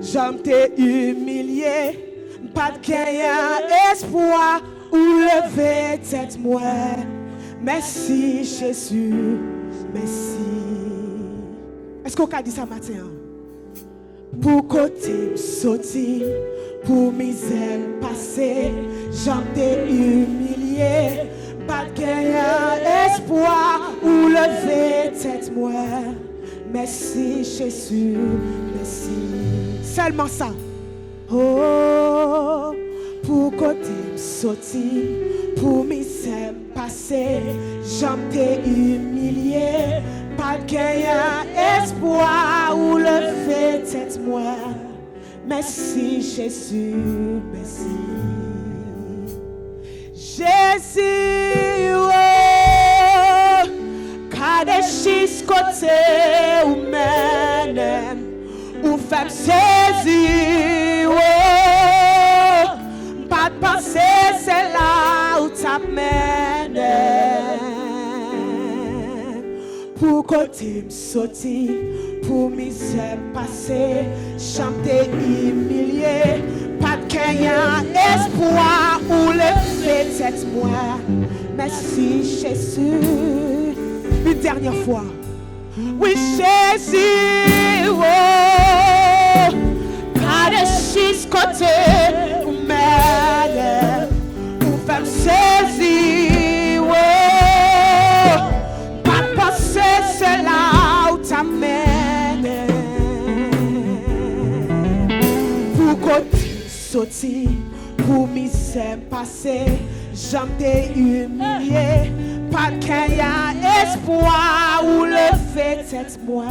J'aime t'ai humilié, pas de gain espoir ou lever tête moi. Merci Jésus, merci. Est-ce qu'on a dit ça matin? Pour côté sauter, pour misère passer, j'aime t'ai humilié, pas de gain espoir ou lever tête moi. Merci Jésus, merci. Seulement ça. Oh, pour côté sauter, pour misère passer, j'en t'ai humilié, pas de gain espoir ou lever tête moi. Merci Jésus, merci. Jésus, oh, car des chiffres côté ou même. Ou femme saisir, oh, pas de pensée, c'est là où t'amènes. Pour côté sauter, pour misère passer, chanter humilié, pas de gain espoir ou lever tête moi. Merci Jésus. Une dernière fois. Oui Jésus, oh, pas de six côtés, ou mène, ou femme saisie, oh, pas de penser, c'est là où t'amène. Pour côté sauter, pour misère passer, j'en t'ai humilié. Pas de gain espoir ou lever tête moi.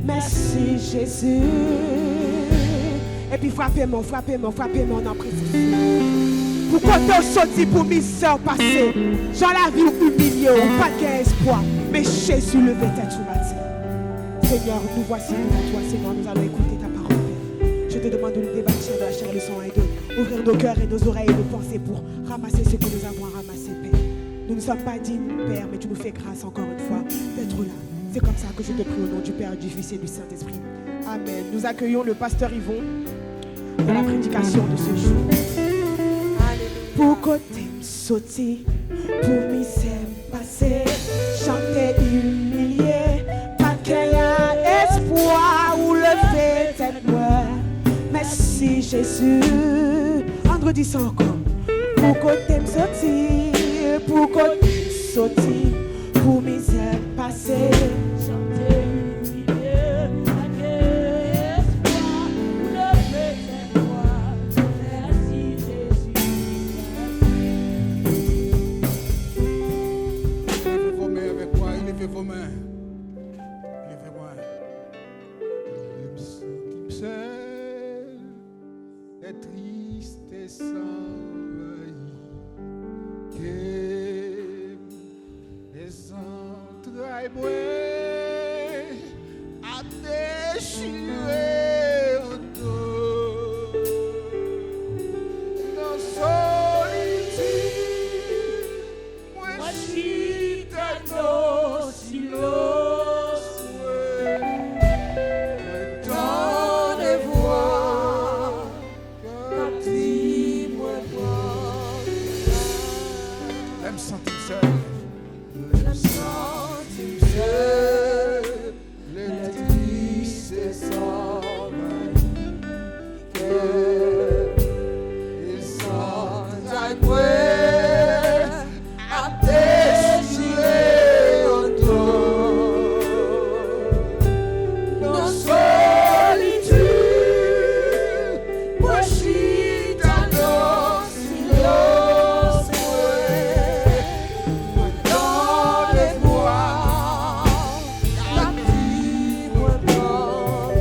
Merci Jésus. Et puis frappez-moi en précis. Pourquoi t'as sorti pour misère passer? J'en la vie humiliée, pas de gain espoir. Mais Jésus levait tête sous matin. Seigneur, nous voici devant toi, Seigneur, nous allons écouter ta parole. Je te demande de nous débâtir de la chair, le sang et de ouvrir nos cœurs et nos oreilles et nos pensées pour ramasser ce que nous avons à ramasser, Père. Nous ne sommes pas dignes, Père, mais tu nous fais grâce encore une fois d'être là. C'est comme ça que je te prie au nom du Père, du Fils et du Saint-Esprit. Amen. Nous accueillons le pasteur Yvon pour la prédication de ce jour. Pour côté sauter, pour misère passer, chanter humilié, pas de gain espoir ou lever tête moi. Merci Jésus. André dit ça encore. Pour côté me sortir, pour côté sortir, pour misère passer. Chanter jubilé, accueillir espoir, pour lever tes voix. Merci Jésus. Levez vos mains avec moi, levez vos mains. Levez-moi. Qui me seul est triste et s'envahit. Que les entrailles brûlent à déchirer en dos. Dans solitude, moi je suis dans silence. Dans les voix, quand tu me vois, je me sentir seul. Je me sentir seul. Les tristes et s'envahissent. Les entrailles brûlent à déchirer en dos. Dans solitude, moi je suis dans silence. Dans les voix, la vie me prend.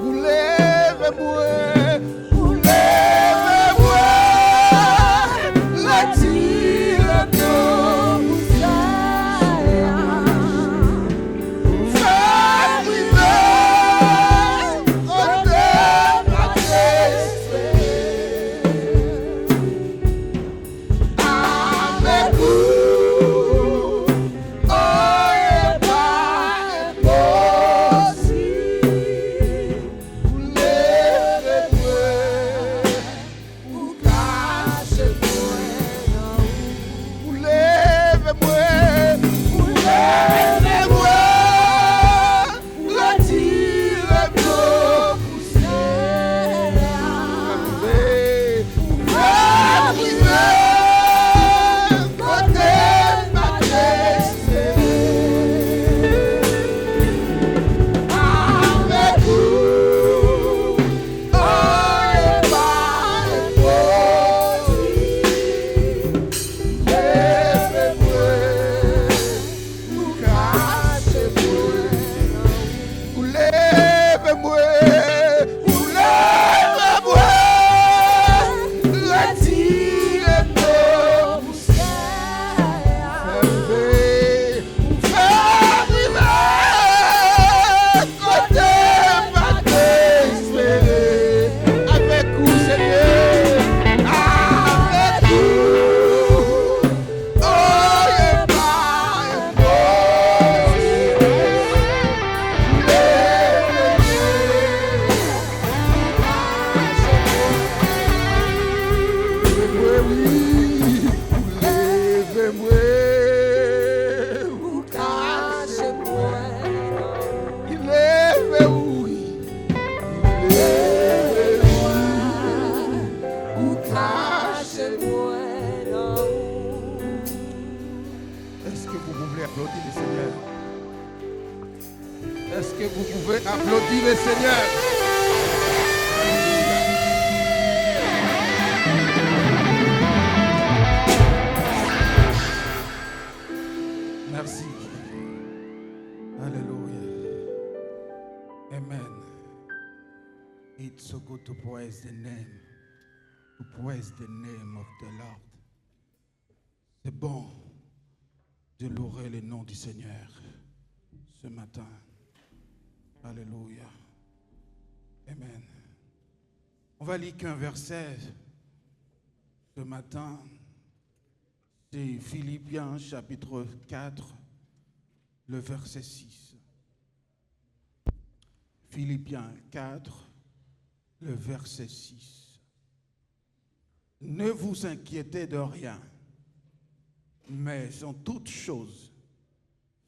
Vous levez-moi, la tire dans vous Est-ce que vous pouvez applaudir le Seigneur? Est-ce que vous pouvez applaudir le Seigneur? Merci. Hallelujah. Amen. It's so good to praise the name. To praise the name of the Lord. C'est bon de louer le nom du Seigneur ce matin. Alléluia. Amen. On va lire qu'un verset ce matin. C'est Philippiens chapitre 4, le verset 6. Philippiens 4, le verset 6. Ne vous inquiétez de rien, mais en toutes choses,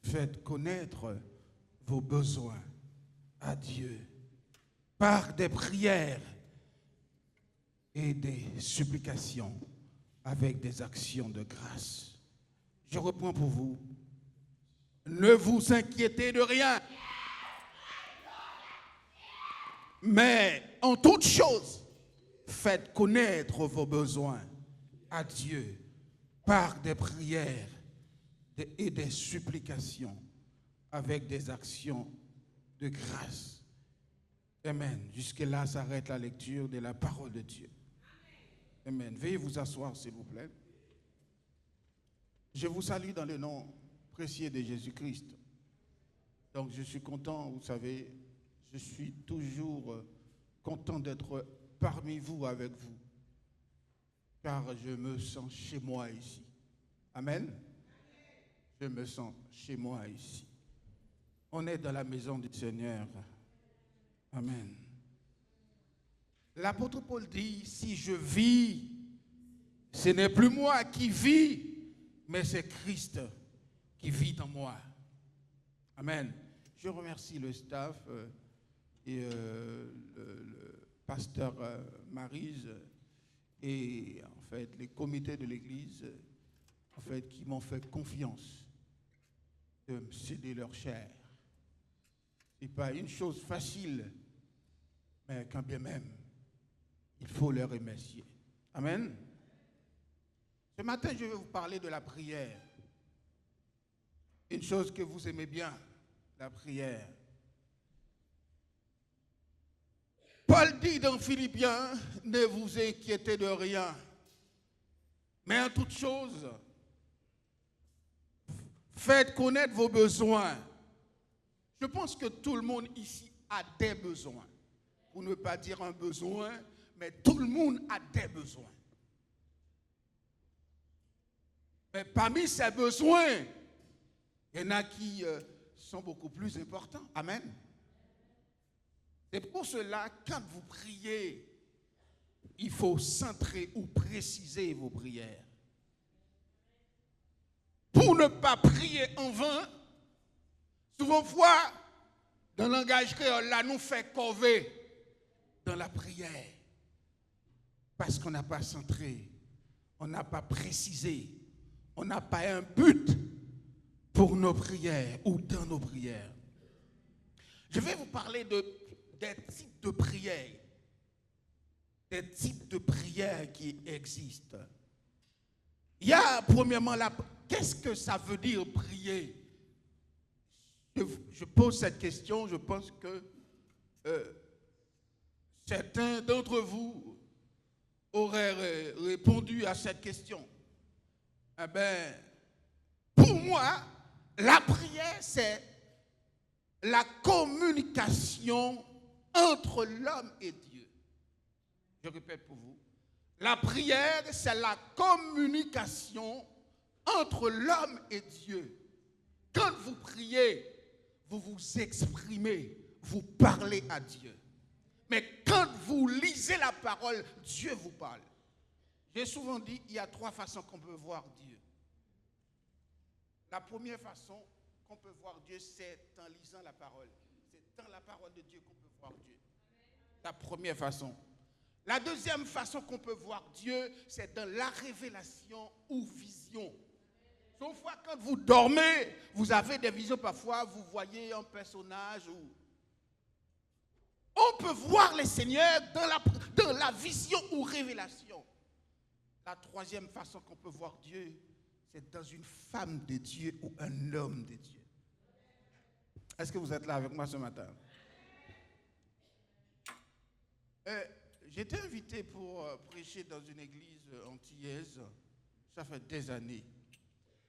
faites connaître vos besoins à Dieu par des prières et des supplications avec des actions de grâce. Je reprends pour vous. Ne vous inquiétez de rien. Mais en toute chose, faites connaître vos besoins à Dieu par des prières et des supplications avec des actions de grâce. Amen. Jusque-là s'arrête la lecture de la parole de Dieu. Amen. Veuillez vous asseoir, s'il vous plaît. Je vous salue dans le nom précieux de Jésus-Christ. Donc je suis content, vous savez, je suis toujours content d'être parmi vous, avec vous, car je me sens chez moi ici. Amen. Je me sens chez moi ici. On est dans la maison du Seigneur. Amen. L'apôtre Paul dit, si je vis, ce n'est plus moi qui vis, mais c'est Christ qui vit en moi. Amen. Je remercie le staff et le pasteur Maryse et en fait les comités de l'église en fait qui m'ont fait confiance de me céder leur chair. Ce n'est pas une chose facile, mais quand bien même, il faut leur remercier. Amen. Ce matin, je vais vous parler de la prière. Une chose que vous aimez bien, la prière. Paul dit dans Philippiens, ne vous inquiétez de rien, mais en toute chose, faites connaître vos besoins. Je pense que tout le monde ici a des besoins. Pour ne pas dire un besoin, mais tout le monde a des besoins. Mais parmi ces besoins, il y en a qui sont beaucoup plus importants. Amen. C'est pour cela, quand vous priez, il faut centrer ou préciser vos prières. Pour ne pas prier en vain, souvent fois, dans le langage créole, là, nous fait corver dans la prière. Parce qu'on n'a pas centré, on n'a pas précisé, on n'a pas un but pour nos prières ou dans nos prières. Je vais vous parler des types de prières. Des types de prières qui existent. Il y a premièrement, qu'est-ce que ça veut dire prier? Je pose cette question, je pense que certains d'entre vous auraient répondu à cette question. Eh bien, pour moi, la prière, c'est la communication entre l'homme et Dieu. Je répète pour vous. La prière, c'est la communication entre l'homme et Dieu. Quand vous priez, vous vous exprimez, vous parlez à Dieu. Mais quand vous lisez la parole, Dieu vous parle. J'ai souvent dit, il y a 3 façons qu'on peut voir Dieu. La première façon qu'on peut voir Dieu, c'est en lisant la parole. C'est dans la parole de Dieu qu'on peut voir Dieu. La première façon. La deuxième façon qu'on peut voir Dieu, c'est dans la révélation ou vision. Parfois, quand vous dormez, vous avez des visions, parfois vous voyez un personnage. On peut voir le Seigneur dans la vision ou révélation. La troisième façon qu'on peut voir Dieu, c'est dans une femme de Dieu ou un homme de Dieu. Est-ce que vous êtes là avec moi ce matin? J'étais invité pour prêcher dans une église antillaise, ça fait des années.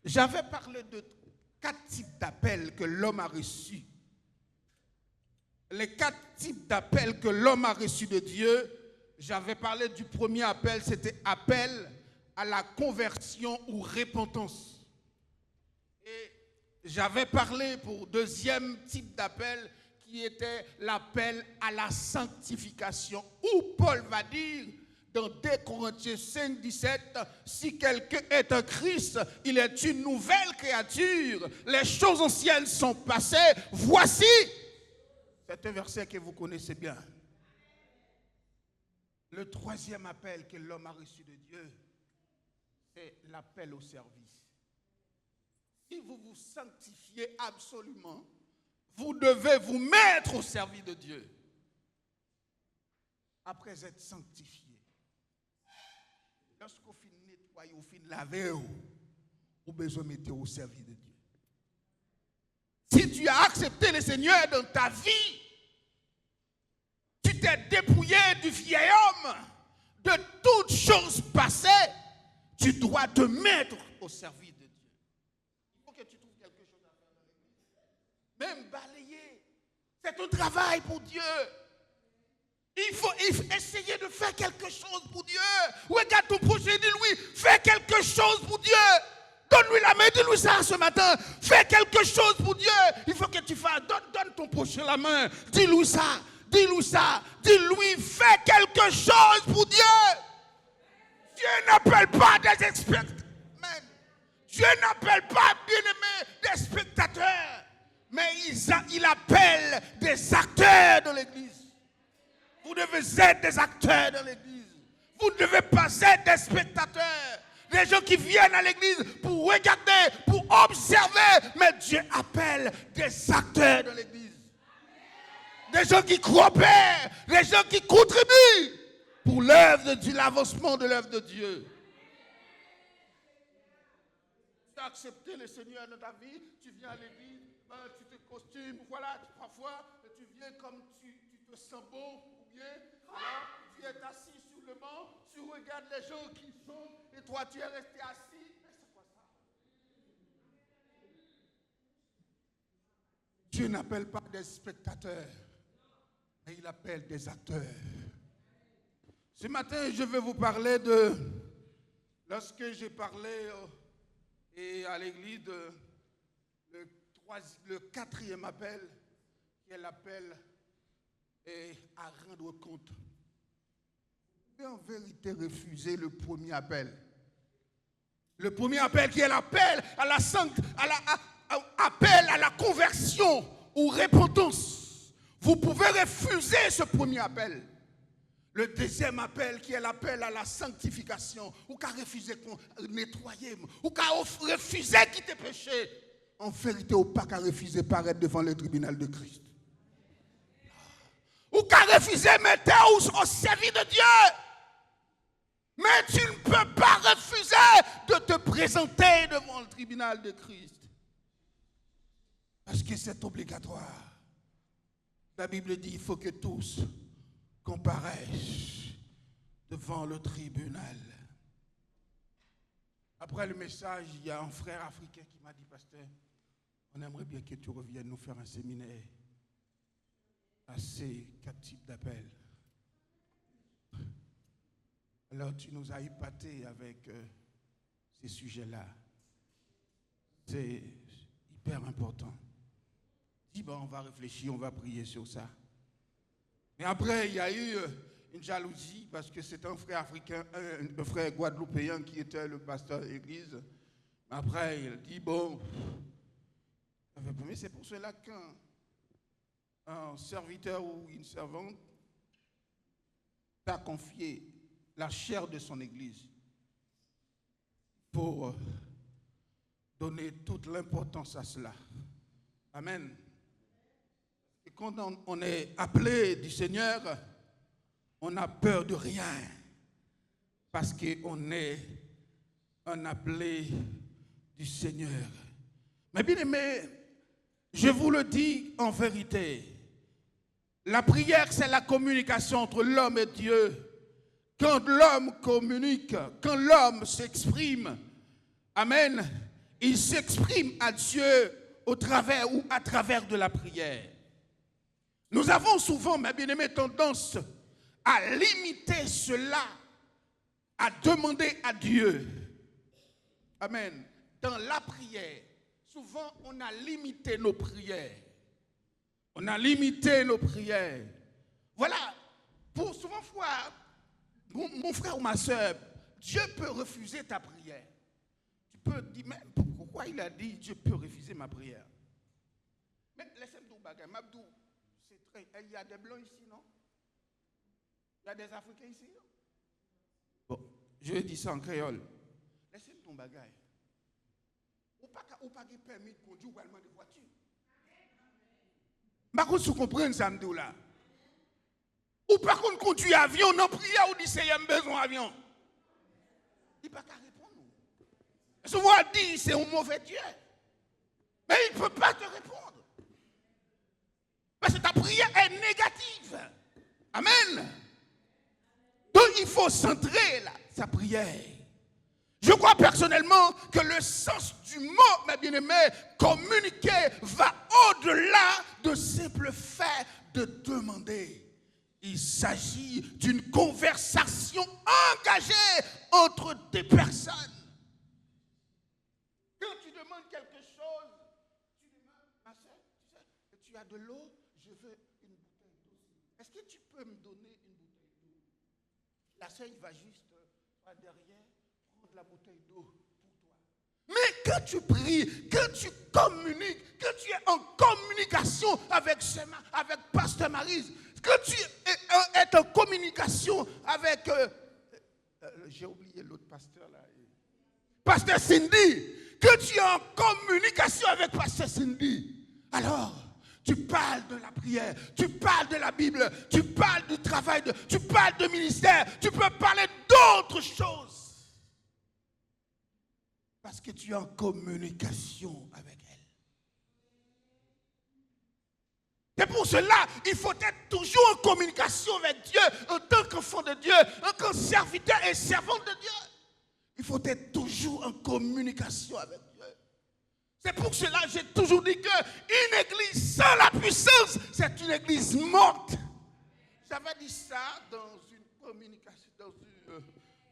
J'avais parlé de 4 types d'appels que l'homme a reçus. Les 4 types d'appels que l'homme a reçus de Dieu, j'avais parlé du premier appel, c'était appel à la conversion ou repentance. Et j'avais parlé pour deuxième type d'appel qui était l'appel à la sanctification, où Paul va dire dans 2 Corinthiens 5, 17, si quelqu'un est un Christ, il est une nouvelle créature, les choses anciennes sont passées, voici. C'est un verset que vous connaissez bien. Le troisième appel que l'homme a reçu de Dieu, c'est l'appel au service. Si vous vous sanctifiez absolument, vous devez vous mettre au service de Dieu. Après être sanctifié, lorsqu'on finit de nettoyer, on finit de laver, vous avez besoin de mettre au service de Dieu. Si tu as accepté le Seigneur dans ta vie, tu t'es dépouillé du vieil homme, de toutes choses passées, tu dois te mettre au service de Dieu. Il faut que tu trouves quelque chose à faire dans l'église. Même balayer, c'est un travail pour Dieu. Il faut essayer de faire quelque chose pour Dieu. Regarde ton prochain, dis-lui, fais quelque chose pour Dieu. Donne-lui la main, dis-lui ça ce matin. Fais quelque chose pour Dieu. Il faut que tu fasses. Donne ton prochain la main. Dis-lui ça. Dis-lui ça. Dis-lui, fais quelque chose pour Dieu. Dieu n'appelle pas des spectateurs. Dieu n'appelle pas, bien-aimés, des spectateurs. Mais il appelle des acteurs dans l'église. Vous devez être des acteurs dans l'église. Vous ne devez pas être des spectateurs. Des gens qui viennent à l'église pour regarder, pour observer. Mais Dieu appelle des acteurs dans l'église. Des gens qui coopèrent. Des gens qui contribuent pour l'œuvre de Dieu, l'avancement de l'œuvre de Dieu. Tu as accepté le Seigneur dans ta vie. Tu viens à l'église, tu te costumes. Voilà, parfois, tu viens comme tu te sens beau. Ou bien, tu es assis sur le banc. Tu regardes les gens qui sont. Et toi, tu es resté assis. Mais c'est quoi ça? Dieu n'appelle pas des spectateurs, mais il appelle des acteurs. Ce matin, je vais vous parler de... Lorsque j'ai parlé à l'église de le quatrième appel, qui est l'appel à rendre compte. Et en vérité, refuser le premier appel. Le premier appel qui est l'appel appel à la conversion ou repentance. Vous pouvez refuser ce premier appel. Le deuxième appel qui est l'appel à la sanctification. Ou qu'à refuser nettoyer. Ou qu'à refuser quitter péché. En vérité, ou pas qu'à refuser paraître devant le tribunal de Christ. Ou qu'à refuser mettre au service de Dieu. Mais tu ne peux pas refuser de te présenter devant le tribunal de Christ. Parce que c'est obligatoire. La Bible dit qu'il faut que tous comparaissent devant le tribunal. Après le message, il y a un frère africain qui m'a dit, pasteur, on aimerait bien que tu reviennes nous faire un séminaire à ces 4 types d'appels. Alors tu nous as épatés avec ces sujets-là. C'est hyper important. Dis, on va réfléchir, on va prier sur ça. Mais après, il y a eu une jalousie parce que c'est un frère africain, un frère guadeloupéen qui était le pasteur de l'église. Après, il dit, mais c'est pour cela qu'un serviteur ou une servante t'a confié la chair de son église pour donner toute l'importance à cela. Amen. Et quand on est appelé du Seigneur, on n'a peur de rien parce qu'on est un appelé du Seigneur. Mais bien aimé, je vous le dis en vérité, la prière, c'est la communication entre l'homme et Dieu. Quand l'homme communique, quand l'homme s'exprime, amen, il s'exprime à Dieu au travers ou à travers de la prière. Nous avons souvent, mes bien-aimés, tendance à limiter cela, à demander à Dieu. Amen. Dans la prière, souvent on a limité nos prières. On a limité nos prières. Voilà, pour souvent fois, mon frère ou ma soeur, Dieu peut refuser ta prière. Tu peux dire, mais pourquoi il a dit Dieu peut refuser ma prière? Mais laissez-moi dire bagage. Mabdou, c'est très. Il y a des blancs ici, non? Il y a des Africains ici, non? Bon, je dis ça en créole. Laissez-moi bagaille. Ou pas de permis de conduire ou allemand de voiture. Par contre, si vous comprenez ça, me là. Ou par contre, conduire avion, non, prière ou dit, c'est un besoin d'avion. Il ne peut pas répondre. Souvent, on dit, c'est un mauvais Dieu. Mais il ne peut pas te répondre. Parce que ta prière est négative. Amen. Donc, il faut centrer sa prière. Je crois personnellement que le sens du mot, mes bien-aimés, communiquer va au-delà de simple fait de demander. Il s'agit d'une conversation engagée entre des personnes. Quand tu demandes quelque chose, tu demandes, ma soeur, tu as de l'eau, je veux une bouteille d'eau. Est-ce que tu peux me donner une bouteille d'eau? La soeur, il va juste derrière prendre la bouteille d'eau pour toi. Mais quand tu pries, quand tu communiques, quand tu es en communication avec Pasteur Maryse, quand tu es en communication avec, j'ai oublié l'autre pasteur là, Pasteur Cindy, que tu es en communication avec Pasteur Cindy, alors tu parles de la prière, tu parles de la Bible, tu parles du travail, tu parles de ministère, tu peux parler d'autres choses. Parce que tu es en communication avec elle. C'est pour cela il faut être toujours en communication avec Dieu, en tant qu'enfant de Dieu, en tant que serviteur et servante de Dieu. Il faut être toujours en communication avec Dieu. C'est pour cela que j'ai toujours dit qu'une église sans la puissance, c'est une église morte. J'avais dit ça dans une communication,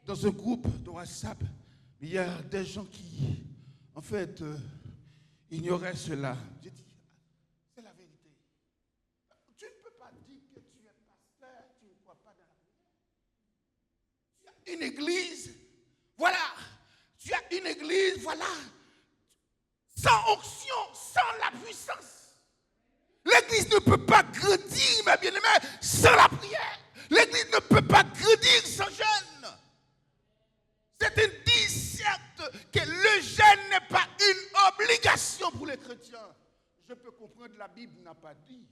dans un groupe de WhatsApp. Il y a des gens qui, en fait, ignoraient cela. J'ai dit, c'est la vérité. Tu ne peux pas dire que tu es pasteur, tu ne crois pas dans la prière. Tu as une église, voilà. Tu as une église, voilà. Sans onction, sans la puissance. L'église ne peut pas grandir, mes bien-aimés, sans la prière. L'église ne peut pas grandir sans jeûne. C'est indiscerte que le jeûne n'est pas une obligation pour les chrétiens. Je peux comprendre que la Bible n'a pas dit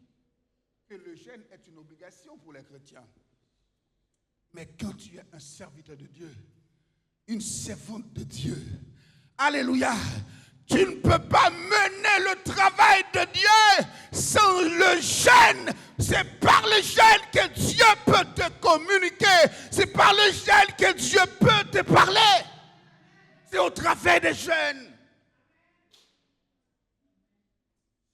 que le jeûne est une obligation pour les chrétiens. Mais quand tu es un serviteur de Dieu, une servante de Dieu, alléluia, tu ne peux pas mener le travail de Dieu sans le jeûne. C'est par le jeûne que Dieu peut te communiquer. C'est par le jeûne que Dieu peut te parler. C'est au travers des jeûnes.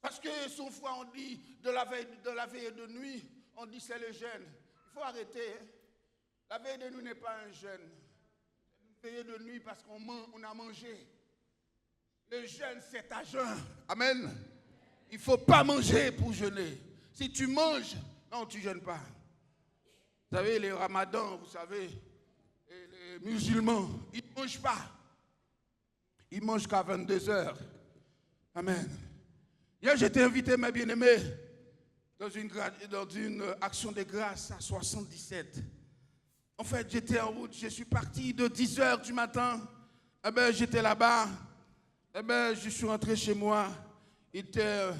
Parce que souvent on dit de la veille de nuit, on dit c'est le jeûne. Il faut arrêter. Hein? La veille de nuit n'est pas un jeûne. C'est une veille de nuit parce qu'on a mangé. Le jeûne, c'est à jeûne. Amen. Il ne faut pas manger pour jeûner. Si tu manges, non, tu ne jeûnes pas. Vous savez, les ramadans, vous savez, les musulmans, ils ne mangent pas. Ils mangent qu'à 22h. Amen. Hier, j'étais invité, mes bien-aimés, dans une action de grâce à 77. En fait, j'étais en route, je suis parti de 10h du matin. Eh bien, j'étais là-bas. Eh bien, je suis rentré chez moi. Il était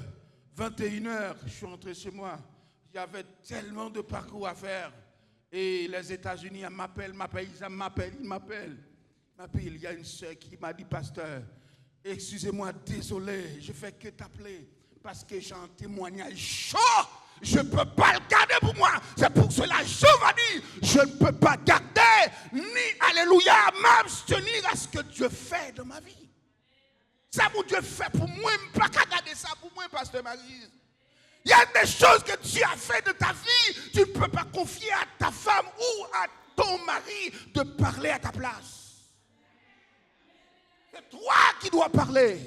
21h, je suis rentré chez moi. Il y avait tellement de parcours à faire. Et les États-Unis m'appellent. Il y a une soeur qui m'a dit, pasteur, excusez-moi, désolé, je ne fais que t'appeler parce que j'ai un témoignage chaud. Je ne peux pas le garder pour moi. C'est pour cela que je m'a dit, je ne peux pas garder, ni, alléluia, m'abstenir à ce que Dieu fait dans ma vie. Ça, mon Dieu fait pour moi, je ne peux pas garder ça pour moi, Pasteur Maryse. Il y a des choses que Dieu a fait de ta vie, tu ne peux pas confier à ta femme ou à ton mari de parler à ta place. C'est toi qui dois parler.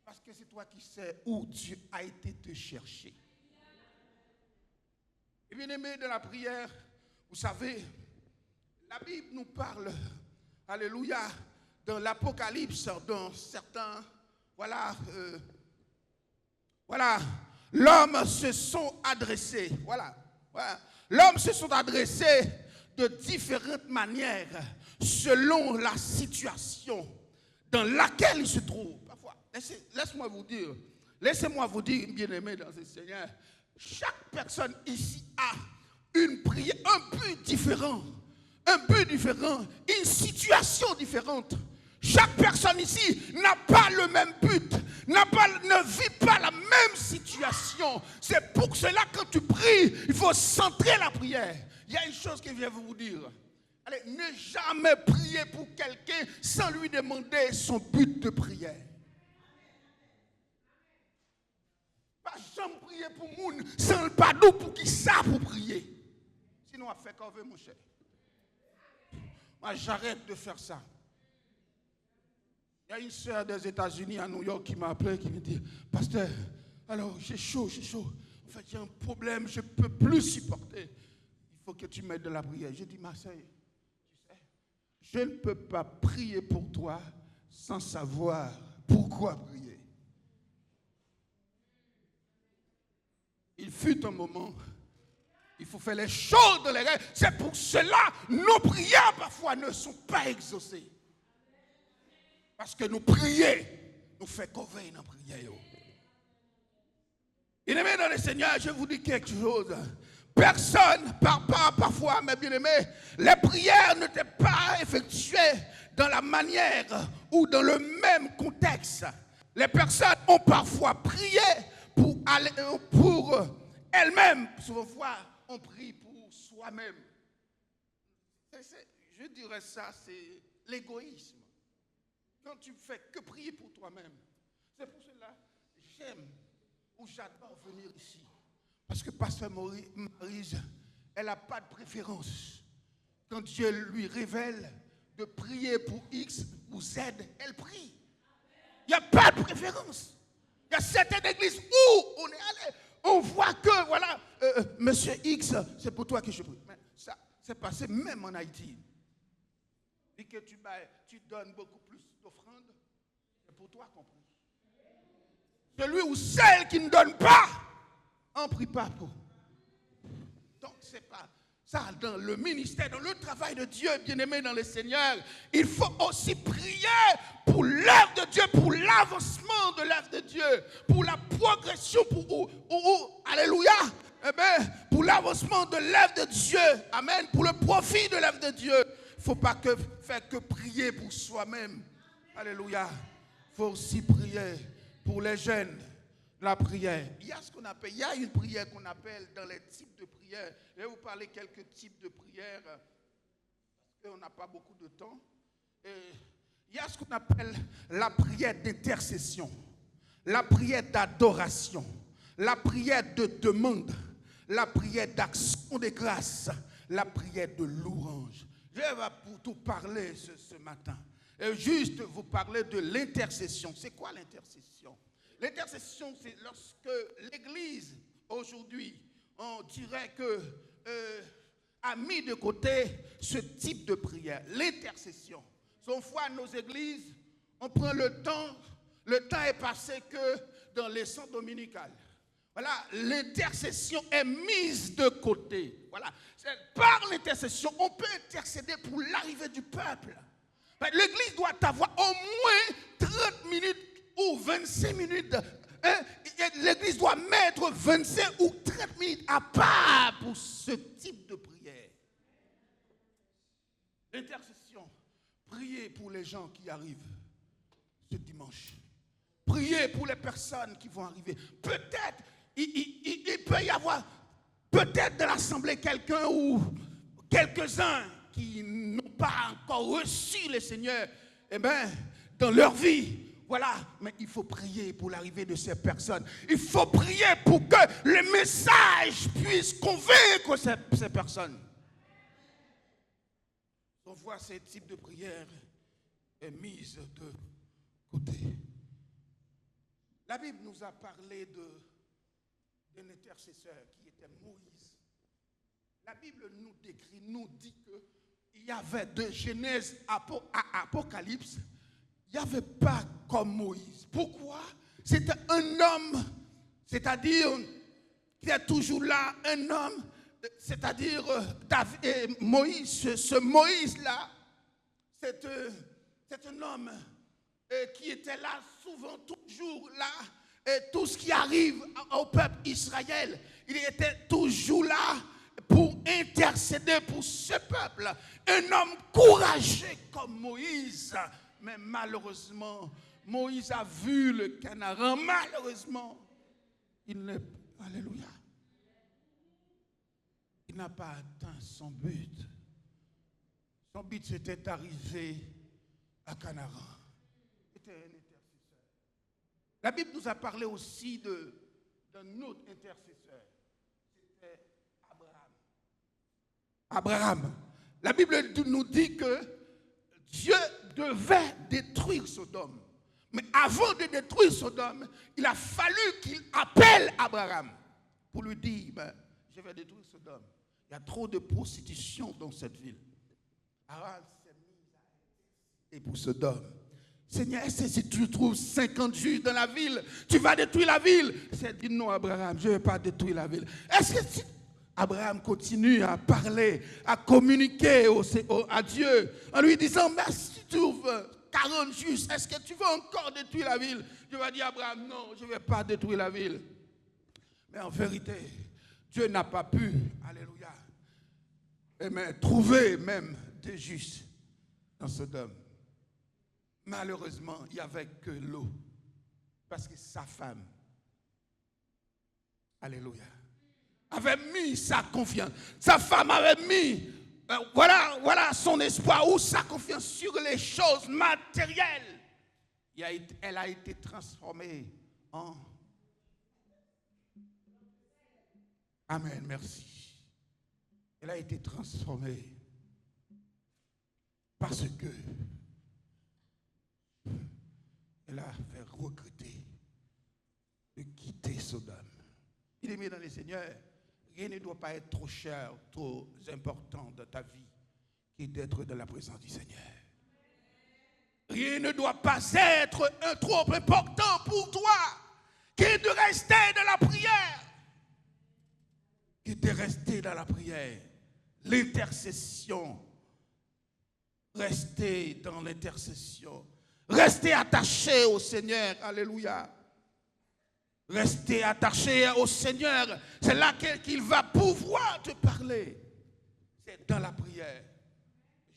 Parce que c'est toi qui sais où Dieu a été te chercher. Et bien aimé de la prière, vous savez, la Bible nous parle, alléluia, dans l'Apocalypse, dans certains, voilà, l'homme se sont adressés, voilà, l'homme se sont adressés de différentes manières selon la situation dans laquelle il se trouve. Parfois, laissez-moi vous dire, bien-aimés dans le Seigneur, chaque personne ici a une prière, un but différent, une situation différente. Chaque personne ici n'a pas le même but, ne vit pas la même situation. C'est pour cela que quand tu pries, il faut centrer la prière. Il y a une chose que je viens vous dire. Allez, ne jamais prier pour quelqu'un sans lui demander son but de prière. Pas jamais prier pour moun sans le padou pour qui ça pour prier. Sinon, on fait qu'on veut, mon cher. Moi, j'arrête de faire ça. Il y a une sœur des États-Unis à New York qui m'a appelé, qui me dit, pasteur, alors j'ai chaud. En fait, j'ai un problème, je ne peux plus supporter. Il faut que tu m'aides de la prière. J'ai dit, ma sœur, tu sais, je ne peux pas prier pour toi sans savoir pourquoi prier. Il fut un moment, il faut faire les choses dans les règles. C'est pour cela que nos prières parfois ne sont pas exaucées. Parce que nous prions, nous faisons qu'on veille dans la prière. Bien-aimés dans le Seigneur, je vous dis quelque chose. Personne, parfois, mes bien-aimés, les prières n'étaient pas effectuées dans la manière ou dans le même contexte. Les personnes ont parfois prié pour elles-mêmes. Souvent, on prie pour soi-même. Je dirais ça, c'est l'égoïsme. Quand tu ne fais que prier pour toi-même. C'est pour cela que j'aime ou j'adore venir ici. Parce que Pasteur Maryse, elle n'a pas de préférence. Quand Dieu lui révèle de prier pour X ou Z, elle prie. Il n'y a pas de préférence. Il y a certaines églises où on est allé. On voit que, voilà, Monsieur X, c'est pour toi que je prie. Mais ça, c'est passé même en Haïti. Et que tu donnes beaucoup plus d'offrandes, c'est pour toi qu'on prie. Celui ou celle qui ne donne pas, on ne prie pas pour. Donc, c'est pas ça dans le ministère, dans le travail de Dieu, bien-aimé dans le Seigneur. Il faut aussi prier pour l'œuvre de Dieu, pour l'avancement de l'œuvre de Dieu, pour la progression, alléluia, pour l'avancement de l'œuvre de Dieu, amen, pour le profit de l'œuvre de Dieu. Il ne faut pas faire que prier pour soi-même. Alléluia. Il faut aussi prier pour les jeunes. La prière. Il y a une prière qu'on appelle dans les types de prières. Je vais vous parler quelques types de prières parce qu'on n'a pas beaucoup de temps. Il y a ce qu'on appelle la prière d'intercession, la prière d'adoration, la prière de demande, la prière d'action de grâce, la prière de louange. Je vais pour tout parler ce matin. Et juste vous parler de l'intercession. C'est quoi l'intercession? L'intercession, c'est lorsque l'Église, aujourd'hui, on dirait que a mis de côté ce type de prière, l'intercession. Son fois, nos églises, on prend le temps est passé que dans les centres dominicales. Voilà, l'intercession est mise de côté. Voilà, par l'intercession, on peut intercéder pour l'arrivée du peuple. L'église doit avoir au moins 30 minutes ou 25 minutes. L'église doit mettre 25 ou 30 minutes à part pour ce type de prière. L'intercession. Priez pour les gens qui arrivent ce dimanche. Priez pour les personnes qui vont arriver. Peut-être, il peut y avoir, peut-être dans l'assemblée, quelqu'un ou quelques-uns qui n'ont pas encore reçu le Seigneur, dans leur vie. Voilà, mais il faut prier pour l'arrivée de ces personnes. Il faut prier pour que le message puisse convaincre ces personnes. On voit ce type de prière est mise de côté. La Bible nous a parlé d'un intercesseur qui était Moïse. La Bible nous décrit, nous dit qu'il y avait de Genèse à Apocalypse, il n'y avait pas comme Moïse. Pourquoi? C'était un homme, c'est-à-dire qui est toujours là, un homme c'est-à-dire Moïse, ce Moïse-là, c'est un homme qui était là souvent, toujours là, et tout ce qui arrive au peuple Israël, il était toujours là pour intercéder pour ce peuple. Un homme courageux comme Moïse. Mais malheureusement, Moïse a vu le Canaan. Malheureusement, Alléluia. Il n'a pas atteint son but. Son but, c'était d'arriver à Canaan. C'était un intercesseur. La Bible nous a parlé aussi d'un autre intercesseur. C'était Abraham. La Bible nous dit que Dieu devait détruire Sodome. Mais avant de détruire Sodome, il a fallu qu'il appelle Abraham pour lui dire, je vais détruire Sodome. Il y a trop de prostitution dans cette ville. Abraham s'est mis à et pour Sodome. Seigneur, si tu trouves 50 juifs dans la ville, tu vas détruire la ville. Il s'est dit, non Abraham, je ne vais pas détruire la ville. Est-ce que si Abraham continue à parler, à communiquer à Dieu, en lui disant, mais si tu trouves 40 juifs, est-ce que tu veux encore détruire la ville? Je vais dire à Abraham, non, je ne vais pas détruire la ville. Mais en vérité, Dieu n'a pas pu, alléluia, trouver même des justes dans Sodome. Malheureusement, il n'y avait que l'eau. Parce que sa femme, alléluia, avait mis sa confiance. Sa femme avait mis, voilà son espoir ou sa confiance sur les choses matérielles. Elle a été transformée en... Amen, merci. Elle a été transformée parce que elle a fait regretter de quitter Sodome. Il est mis dans les seigneurs. Rien ne doit pas être trop cher, trop important dans ta vie qui d'être dans la présence du Seigneur. Rien ne doit pas être trop important pour toi qui de rester dans la prière. Qui de rester dans la prière. L'intercession. Rester dans l'intercession. Rester attaché au Seigneur. Alléluia. Restez attaché au Seigneur. C'est là qu'il va pouvoir te parler. C'est dans la prière.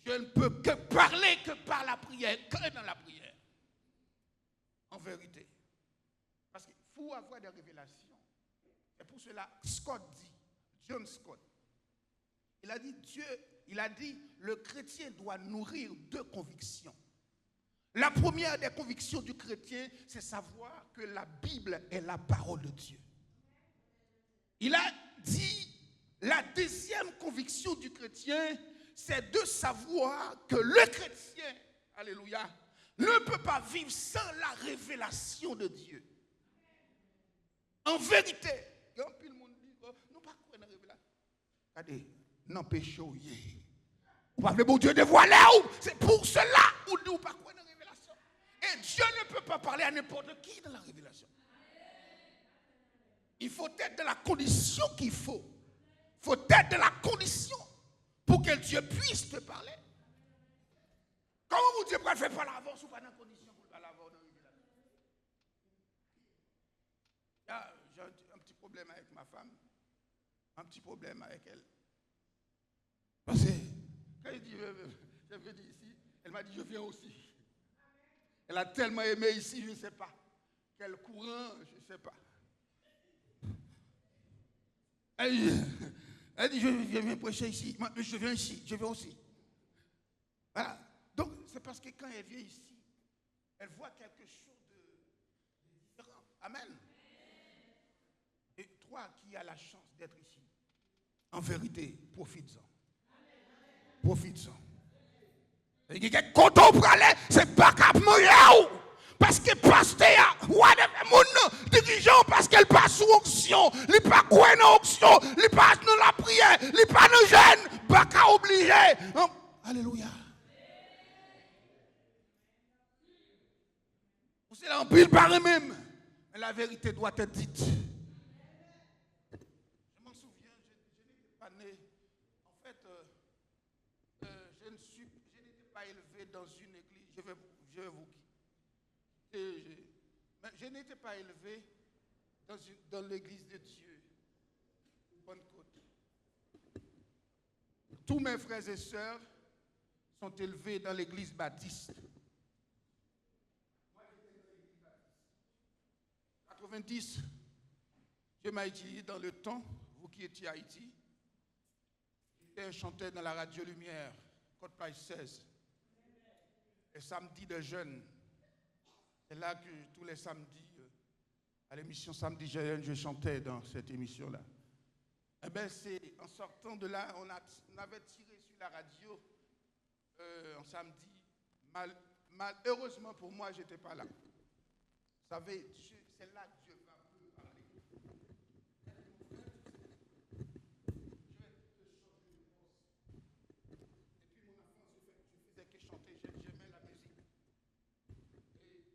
Je ne peux que parler que par la prière, que dans la prière. En vérité. Parce qu'il faut avoir des révélations. Et pour cela, John Scott, il a dit, le chrétien doit nourrir deux convictions. La première des convictions du chrétien, c'est savoir que la Bible est la parole de Dieu. Il a dit, la deuxième conviction du chrétien, c'est de savoir que le chrétien, alléluia, ne peut pas vivre sans la révélation de Dieu. En vérité, quand tout le monde dit, nous pas croire dans la révélation. Regardez, non péché, vous parlez bon Dieu dévoilé, c'est pour cela ou nous pas croire dans la révélation. Et Dieu ne peut pas parler à n'importe qui dans la révélation. Il faut être dans la condition qu'il faut. Il faut être dans la condition pour que Dieu puisse te parler. Comment vous Dieu peut faire par l'avance ou pas dans la condition pour parler avant dans la révélation? J'ai un petit problème avec ma femme. Un petit problème avec elle. Parce que quand il dit je veux dire ici, elle m'a dit je viens aussi. Elle a tellement aimé ici, je ne sais pas. Quel courant, je ne sais pas. Elle dit je viens prêcher ici. Moi, je viens ici, je viens aussi. Voilà. Donc c'est parce que quand elle vient ici, elle voit quelque chose de différent. Amen. Et toi qui as la chance d'être ici, en vérité, profites-en. Profites-en. Et quand on prend c'est pas cap mourir. Parce que pasteur, mon dirigeant, parce qu'elle passe sous onction, il pas quoi dans onction, il passe dans la prière, il pas dans jeûne, pas qu'à obliger. Alléluia. C'est là en pile par même. Mais la vérité doit être dite. Je m'en souviens, je n'étais pas né dans une église, je vais vous quitter. Mais je n'étais pas élevé dans l'église de Dieu. Pentecôte. Tous mes frères et sœurs sont élevés dans l'église baptiste. Moi, j'étais dans l'église baptiste. 90, Dieu m'a utilisé dans le temps, vous qui étiez à Haïti. J'étais un chanteur dans la radio Lumière, Côte-Paille 16. Et samedi de jeûne. C'est là que tous les samedis, à l'émission Samedi Jeune, je chantais dans cette émission-là. Eh bien, c'est en sortant de là, on avait tiré sur la radio en samedi. Heureusement pour moi, je n'étais pas là. Vous savez, c'est là que Dieu va me parler. Je vais te changer de poste. Depuis mon enfance, je faisais que chanter, j'aimais la musique. Et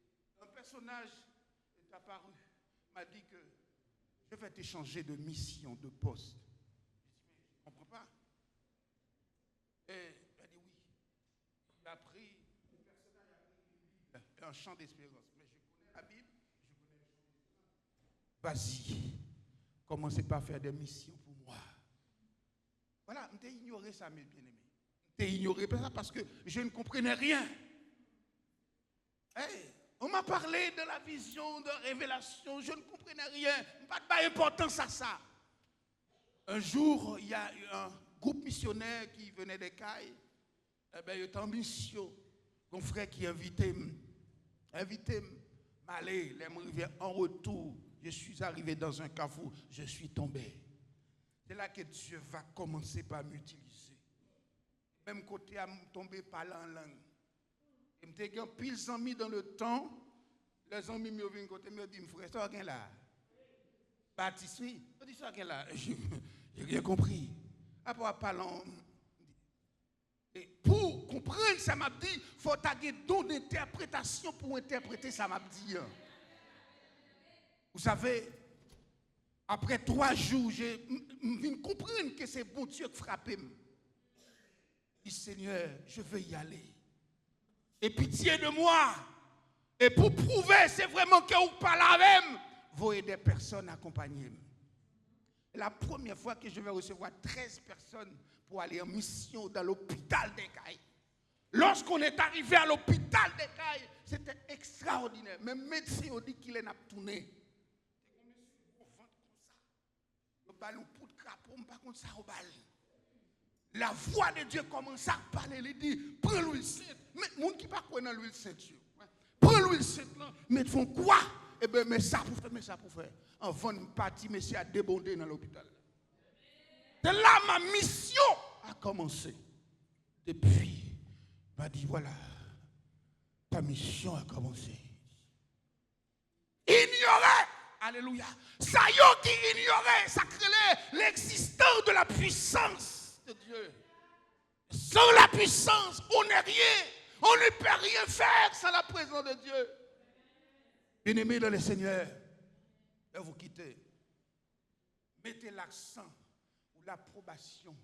un personnage est apparu, m'a dit que je vais te changer de mission, de poste. Je dis, mais je ne comprends pas. Et elle dit oui. Il a pris, le personnage a pris une Bible, un chant d'espérance. Mais je connais la Bible, je connais le chant d'espérance. Vas-y, commencez par faire des missions pour moi. Voilà, je t'ai ignoré ça, mes bien-aimés. Je t'ai ignoré ça parce que je ne comprenais rien. Hey, on m'a parlé de la vision, de la révélation, je ne comprenais rien. Pas d'importance à ça. Un jour, il y a eu un groupe missionnaire qui venait des Cailles. Eh bien, il était en mission. Mon frère qui invitait m'aller, m'arriver en retour. Je suis arrivé dans un carrefour, je suis tombé. C'est là que Dieu va commencer par m'utiliser. Même côté à me tomber parler en langue. Et me dit pile amis dans le temps, les amis me viennent côté me disent frère, ça rien là. Baptiste, oui, on dit ça rien là. J'ai rien compris. Après parlant, et pour comprendre ça m'a dit, faut avoir un don d'interprétation pour interpréter ça m'a dit. Vous savez, après 3 jours, je viens comprendre que c'est bon Dieu qui frappe. Je dis Seigneur, je veux y aller. Et pitié de moi. Et pour prouver, c'est vraiment que vous parlez avec, voyez des personnes accompagnées. La première fois que je vais recevoir 13 personnes pour aller en mission dans l'hôpital des Cailles. Lorsqu'on est arrivé à l'hôpital des Cailles, c'était extraordinaire. Même médecin ont dit qu'il est n'a tourné. Le ballon pour de crapaud, pas comme ça au bal. La voix de Dieu commence à parler, il dit, prends l'huile sainte. Mais les gens qui ne pas dans l'huile sainte, prends l'huile sainte, mais ils font quoi? Eh bien, mais ça pour faire. Avant de partir, monsieur a débondé dans l'hôpital. De là, ma mission a commencé. Depuis, il m'a dit, voilà, ta mission a commencé. Ignorer, alléluia, ça y est qui ignorait, ça crée l'existence de la puissance de Dieu. Sans la puissance, on n'est rien. On ne peut rien faire sans la présence de Dieu. Bien-aimés dans le Seigneur, et vous quittez. Mettez l'accent ou l'approbation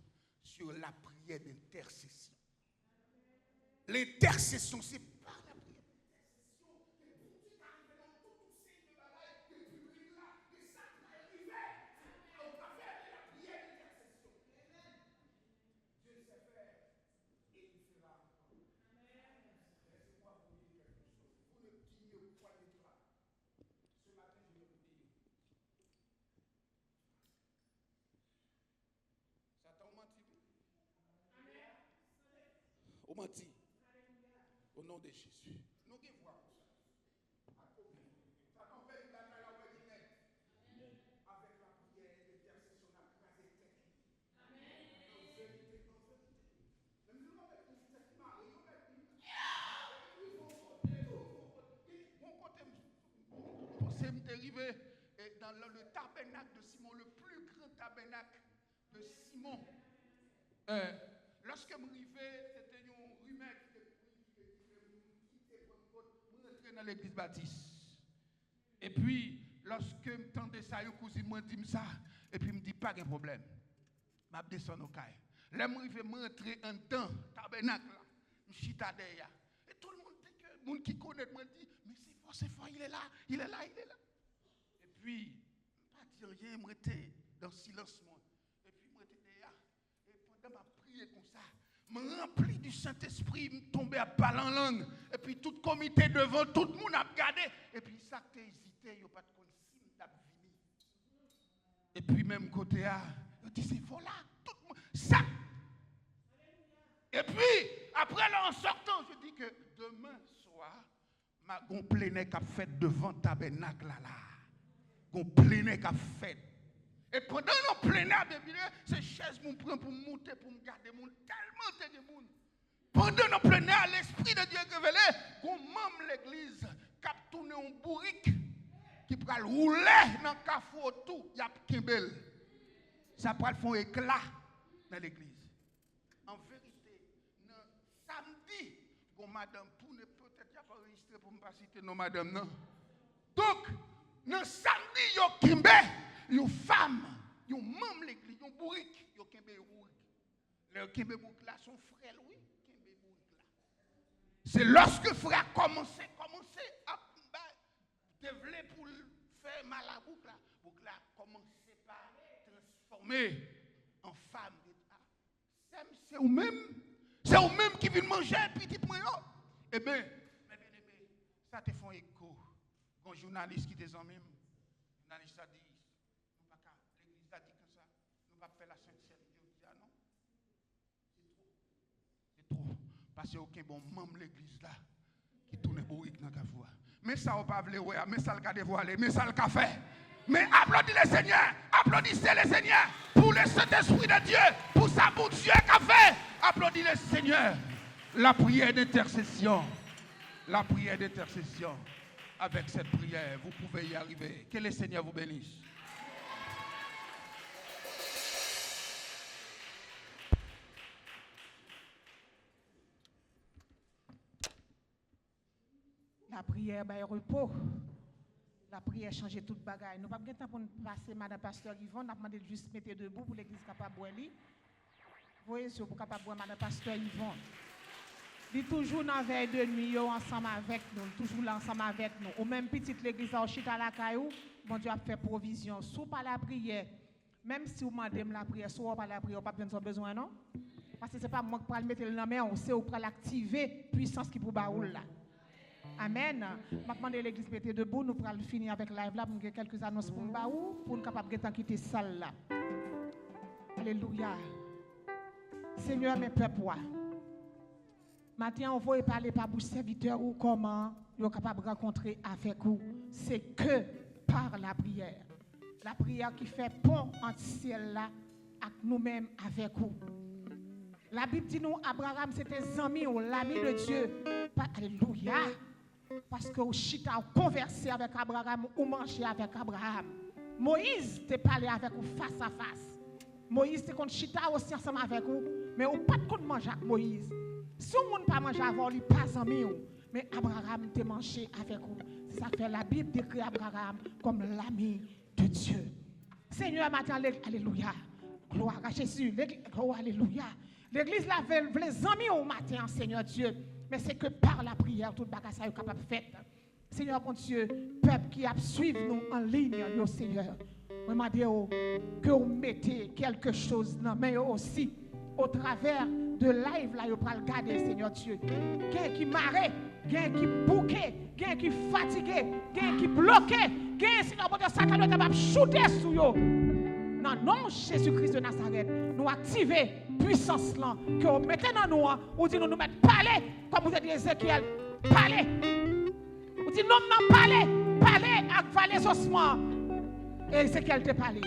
sur la prière d'intercession. L'intercession, c'est pas la prière d'intercession. Au menti. Au nom de Jésus. Nous qui voyons ça. Ça t'empêche de la avec la prière d'intercession à craser tête. Amen. Même nous avec une tête marie, mon côté, c'est arrivé dans le tabernacle de Simon, le plus grand tabernacle de Simon. Lorsque je suis arrivé, c'était une rumeur qui rentrer dans l'église baptiste. Et puis, lorsque je m'entendais ça, une cousine m'a dit ça, et puis me dit pas de problème. Je descends au caille. Là, je suis rentré en temps, tabernacle, je suis chita derrière. monde qui connaît, moi dit, mais c'est fort, il est là. Et puis, pas dire rien, moi j'étais dans le silence. Et puis, moi j'étais là. Et pendant ma prière comme ça, me rempli du Saint-Esprit, me tombé à parler en langue. Et puis, tout le comité devant, tout le monde a regardé. Et puis, ça qui hésité, il n'y a pas de consigne d'abvini. Et puis, même côté A, il dit, c'est fort là, tout le monde, ça. Et puis, après là, en sortant, je dis que demain soir, ma gon plénè qu'a fait devant le tabernacle là. Gon plénè qu'a fait. Et pendant le plénè, ces chaises m'ont pris pour monter, pour me garder, tellement de monde. Pendant le plénè, l'Esprit de Dieu est révélé, gon membre l'église qui a tourné un bourrique, qui peut rouler dans le cafou tout, il y a Kimbel. Ça peut faire un éclat dans l'église. En vérité, samedi, madame, pour ne peut-être pas enregistrer pour ne pas citer nos madame, non. Donc, dans samedi, il y a Kimbe, il y a une femme, il y a un membre de l'église, il y a un bourrique, il y a Kimbe bourrique. Le Kimbe bourrique là, son frère, oui, Kimbe bourrique là. C'est lorsque le frère commençait à développer pour faire mal à boucle là, commençait par transformer en femme. C'est vous-même qui vient manger petit moyen. Eh bien, ça te fait écho. Un journaliste qui te en même, journaliste a dit, l'église a dit comme ça, nous ne pouvons pas faire la Sainte-Seine. Je dis, ah non, c'est trop. Parce qu'il n'y a aucun bon membre de l'église là qui tourne bourrique dans la voie. Mais ça, on ne peut pas le voir, mais ça le dévoilé, mais ça le fait. Mais applaudissez le Seigneur, applaudissez le Seigneur pour le Saint-Esprit de Dieu, pour sa bonne Dieu qu'a fait. Applaudissez le Seigneur. La prière d'intercession. La prière d'intercession. Avec cette prière, vous pouvez y arriver. Que le Seigneur vous bénisse. La prière, ben, repos. La prière change toute bagaille. Nous n'avons pas de temps pour nous passer, Madame Pasteur Yvonne. Nous avons demandé de juste mettre debout pour l'église capable de boire. Vous voyez, si vous êtes capable de boire, Madame Pasteur Yvonne. Il est toujours dans la veille de nuit, ensemble avec nous, toujours là ensemble avec nous. Ou même petite l'église en chita la caillou, bon Dieu a fait provision. Sous par la prière, même si vous demandez la prière, soit par la prière, vous n'avez pas besoin, non? Parce que ce n'est pas moi qui vais le mettre dans la main, c'est vous qui l'activer, puissance qui pour baoul là. Amen. Je demande à l'église de debout, nous pourrons finir avec live là, pour quelques annonces pour nous, pour nous capables de quitter la salle là. Alléluia. Seigneur, mes peuples, maintenant, on va parler par vos serviteurs ou comment vous êtes capable de rencontrer avec vous. C'est que par la prière. La prière qui fait pont entre ciel là avec nous-mêmes avec vous. La Bible dit nous, Abraham, c'était ami ou l'ami de Dieu. Alléluia. Parce que vous chita conversé avec Abraham ou mangé avec Abraham. Moïse te parlé avec vous face à face. Moïse te kon chita aussi ensemble avec vous, mais vous pas de manger avec Moïse. Si vous ne pas manger avant lui, pas ami ou, mais Abraham te mangé avec vous. C'est ça que fait la Bible décrit Abraham comme l'ami de Dieu. Seigneur, maintenant, alléluia. Gloire à Jésus. Oh, alléluia. L'église la veut les amis au matin, Seigneur Dieu. Mais c'est que par la prière, toute bagage est capable de faire. Seigneur, mon Dieu, peuple qui a suivi nous en ligne, nous, Seigneur. Je demande que vous mettez quelque chose dans mais aussi au travers de live là, vous pouvez regarder, Seigneur Dieu. Quelqu'un qui marre, quelqu'un qui bouqué, quelqu'un qui fatigué, quelqu'un qui bloqué, quelqu'un, Seigneur, mon Dieu, Satan est capable de shooter sur vous. Non, non, Jésus-Christ de Nazareth, nous activer puissance là, que vous mettez dans nous, ou dit nous mettre parler, comme vous avez dit Ézéchiel, parler. Vous dit non, parler, avec les ossements. Et Ézéchiel te parlé.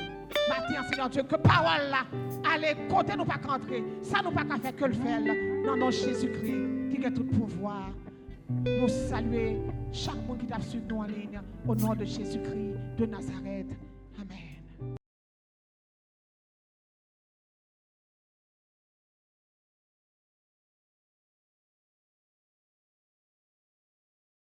Maintenant, Seigneur Dieu, que parole là, allez, côté nous pas rentrer, ça nous pas qu'à faire que le faire. Non, non, Jésus-Christ, qui a tout pouvoir. Nous saluer chaque monde qui t'a suivi nous en ligne, au nom de Jésus-Christ de Nazareth. Amen.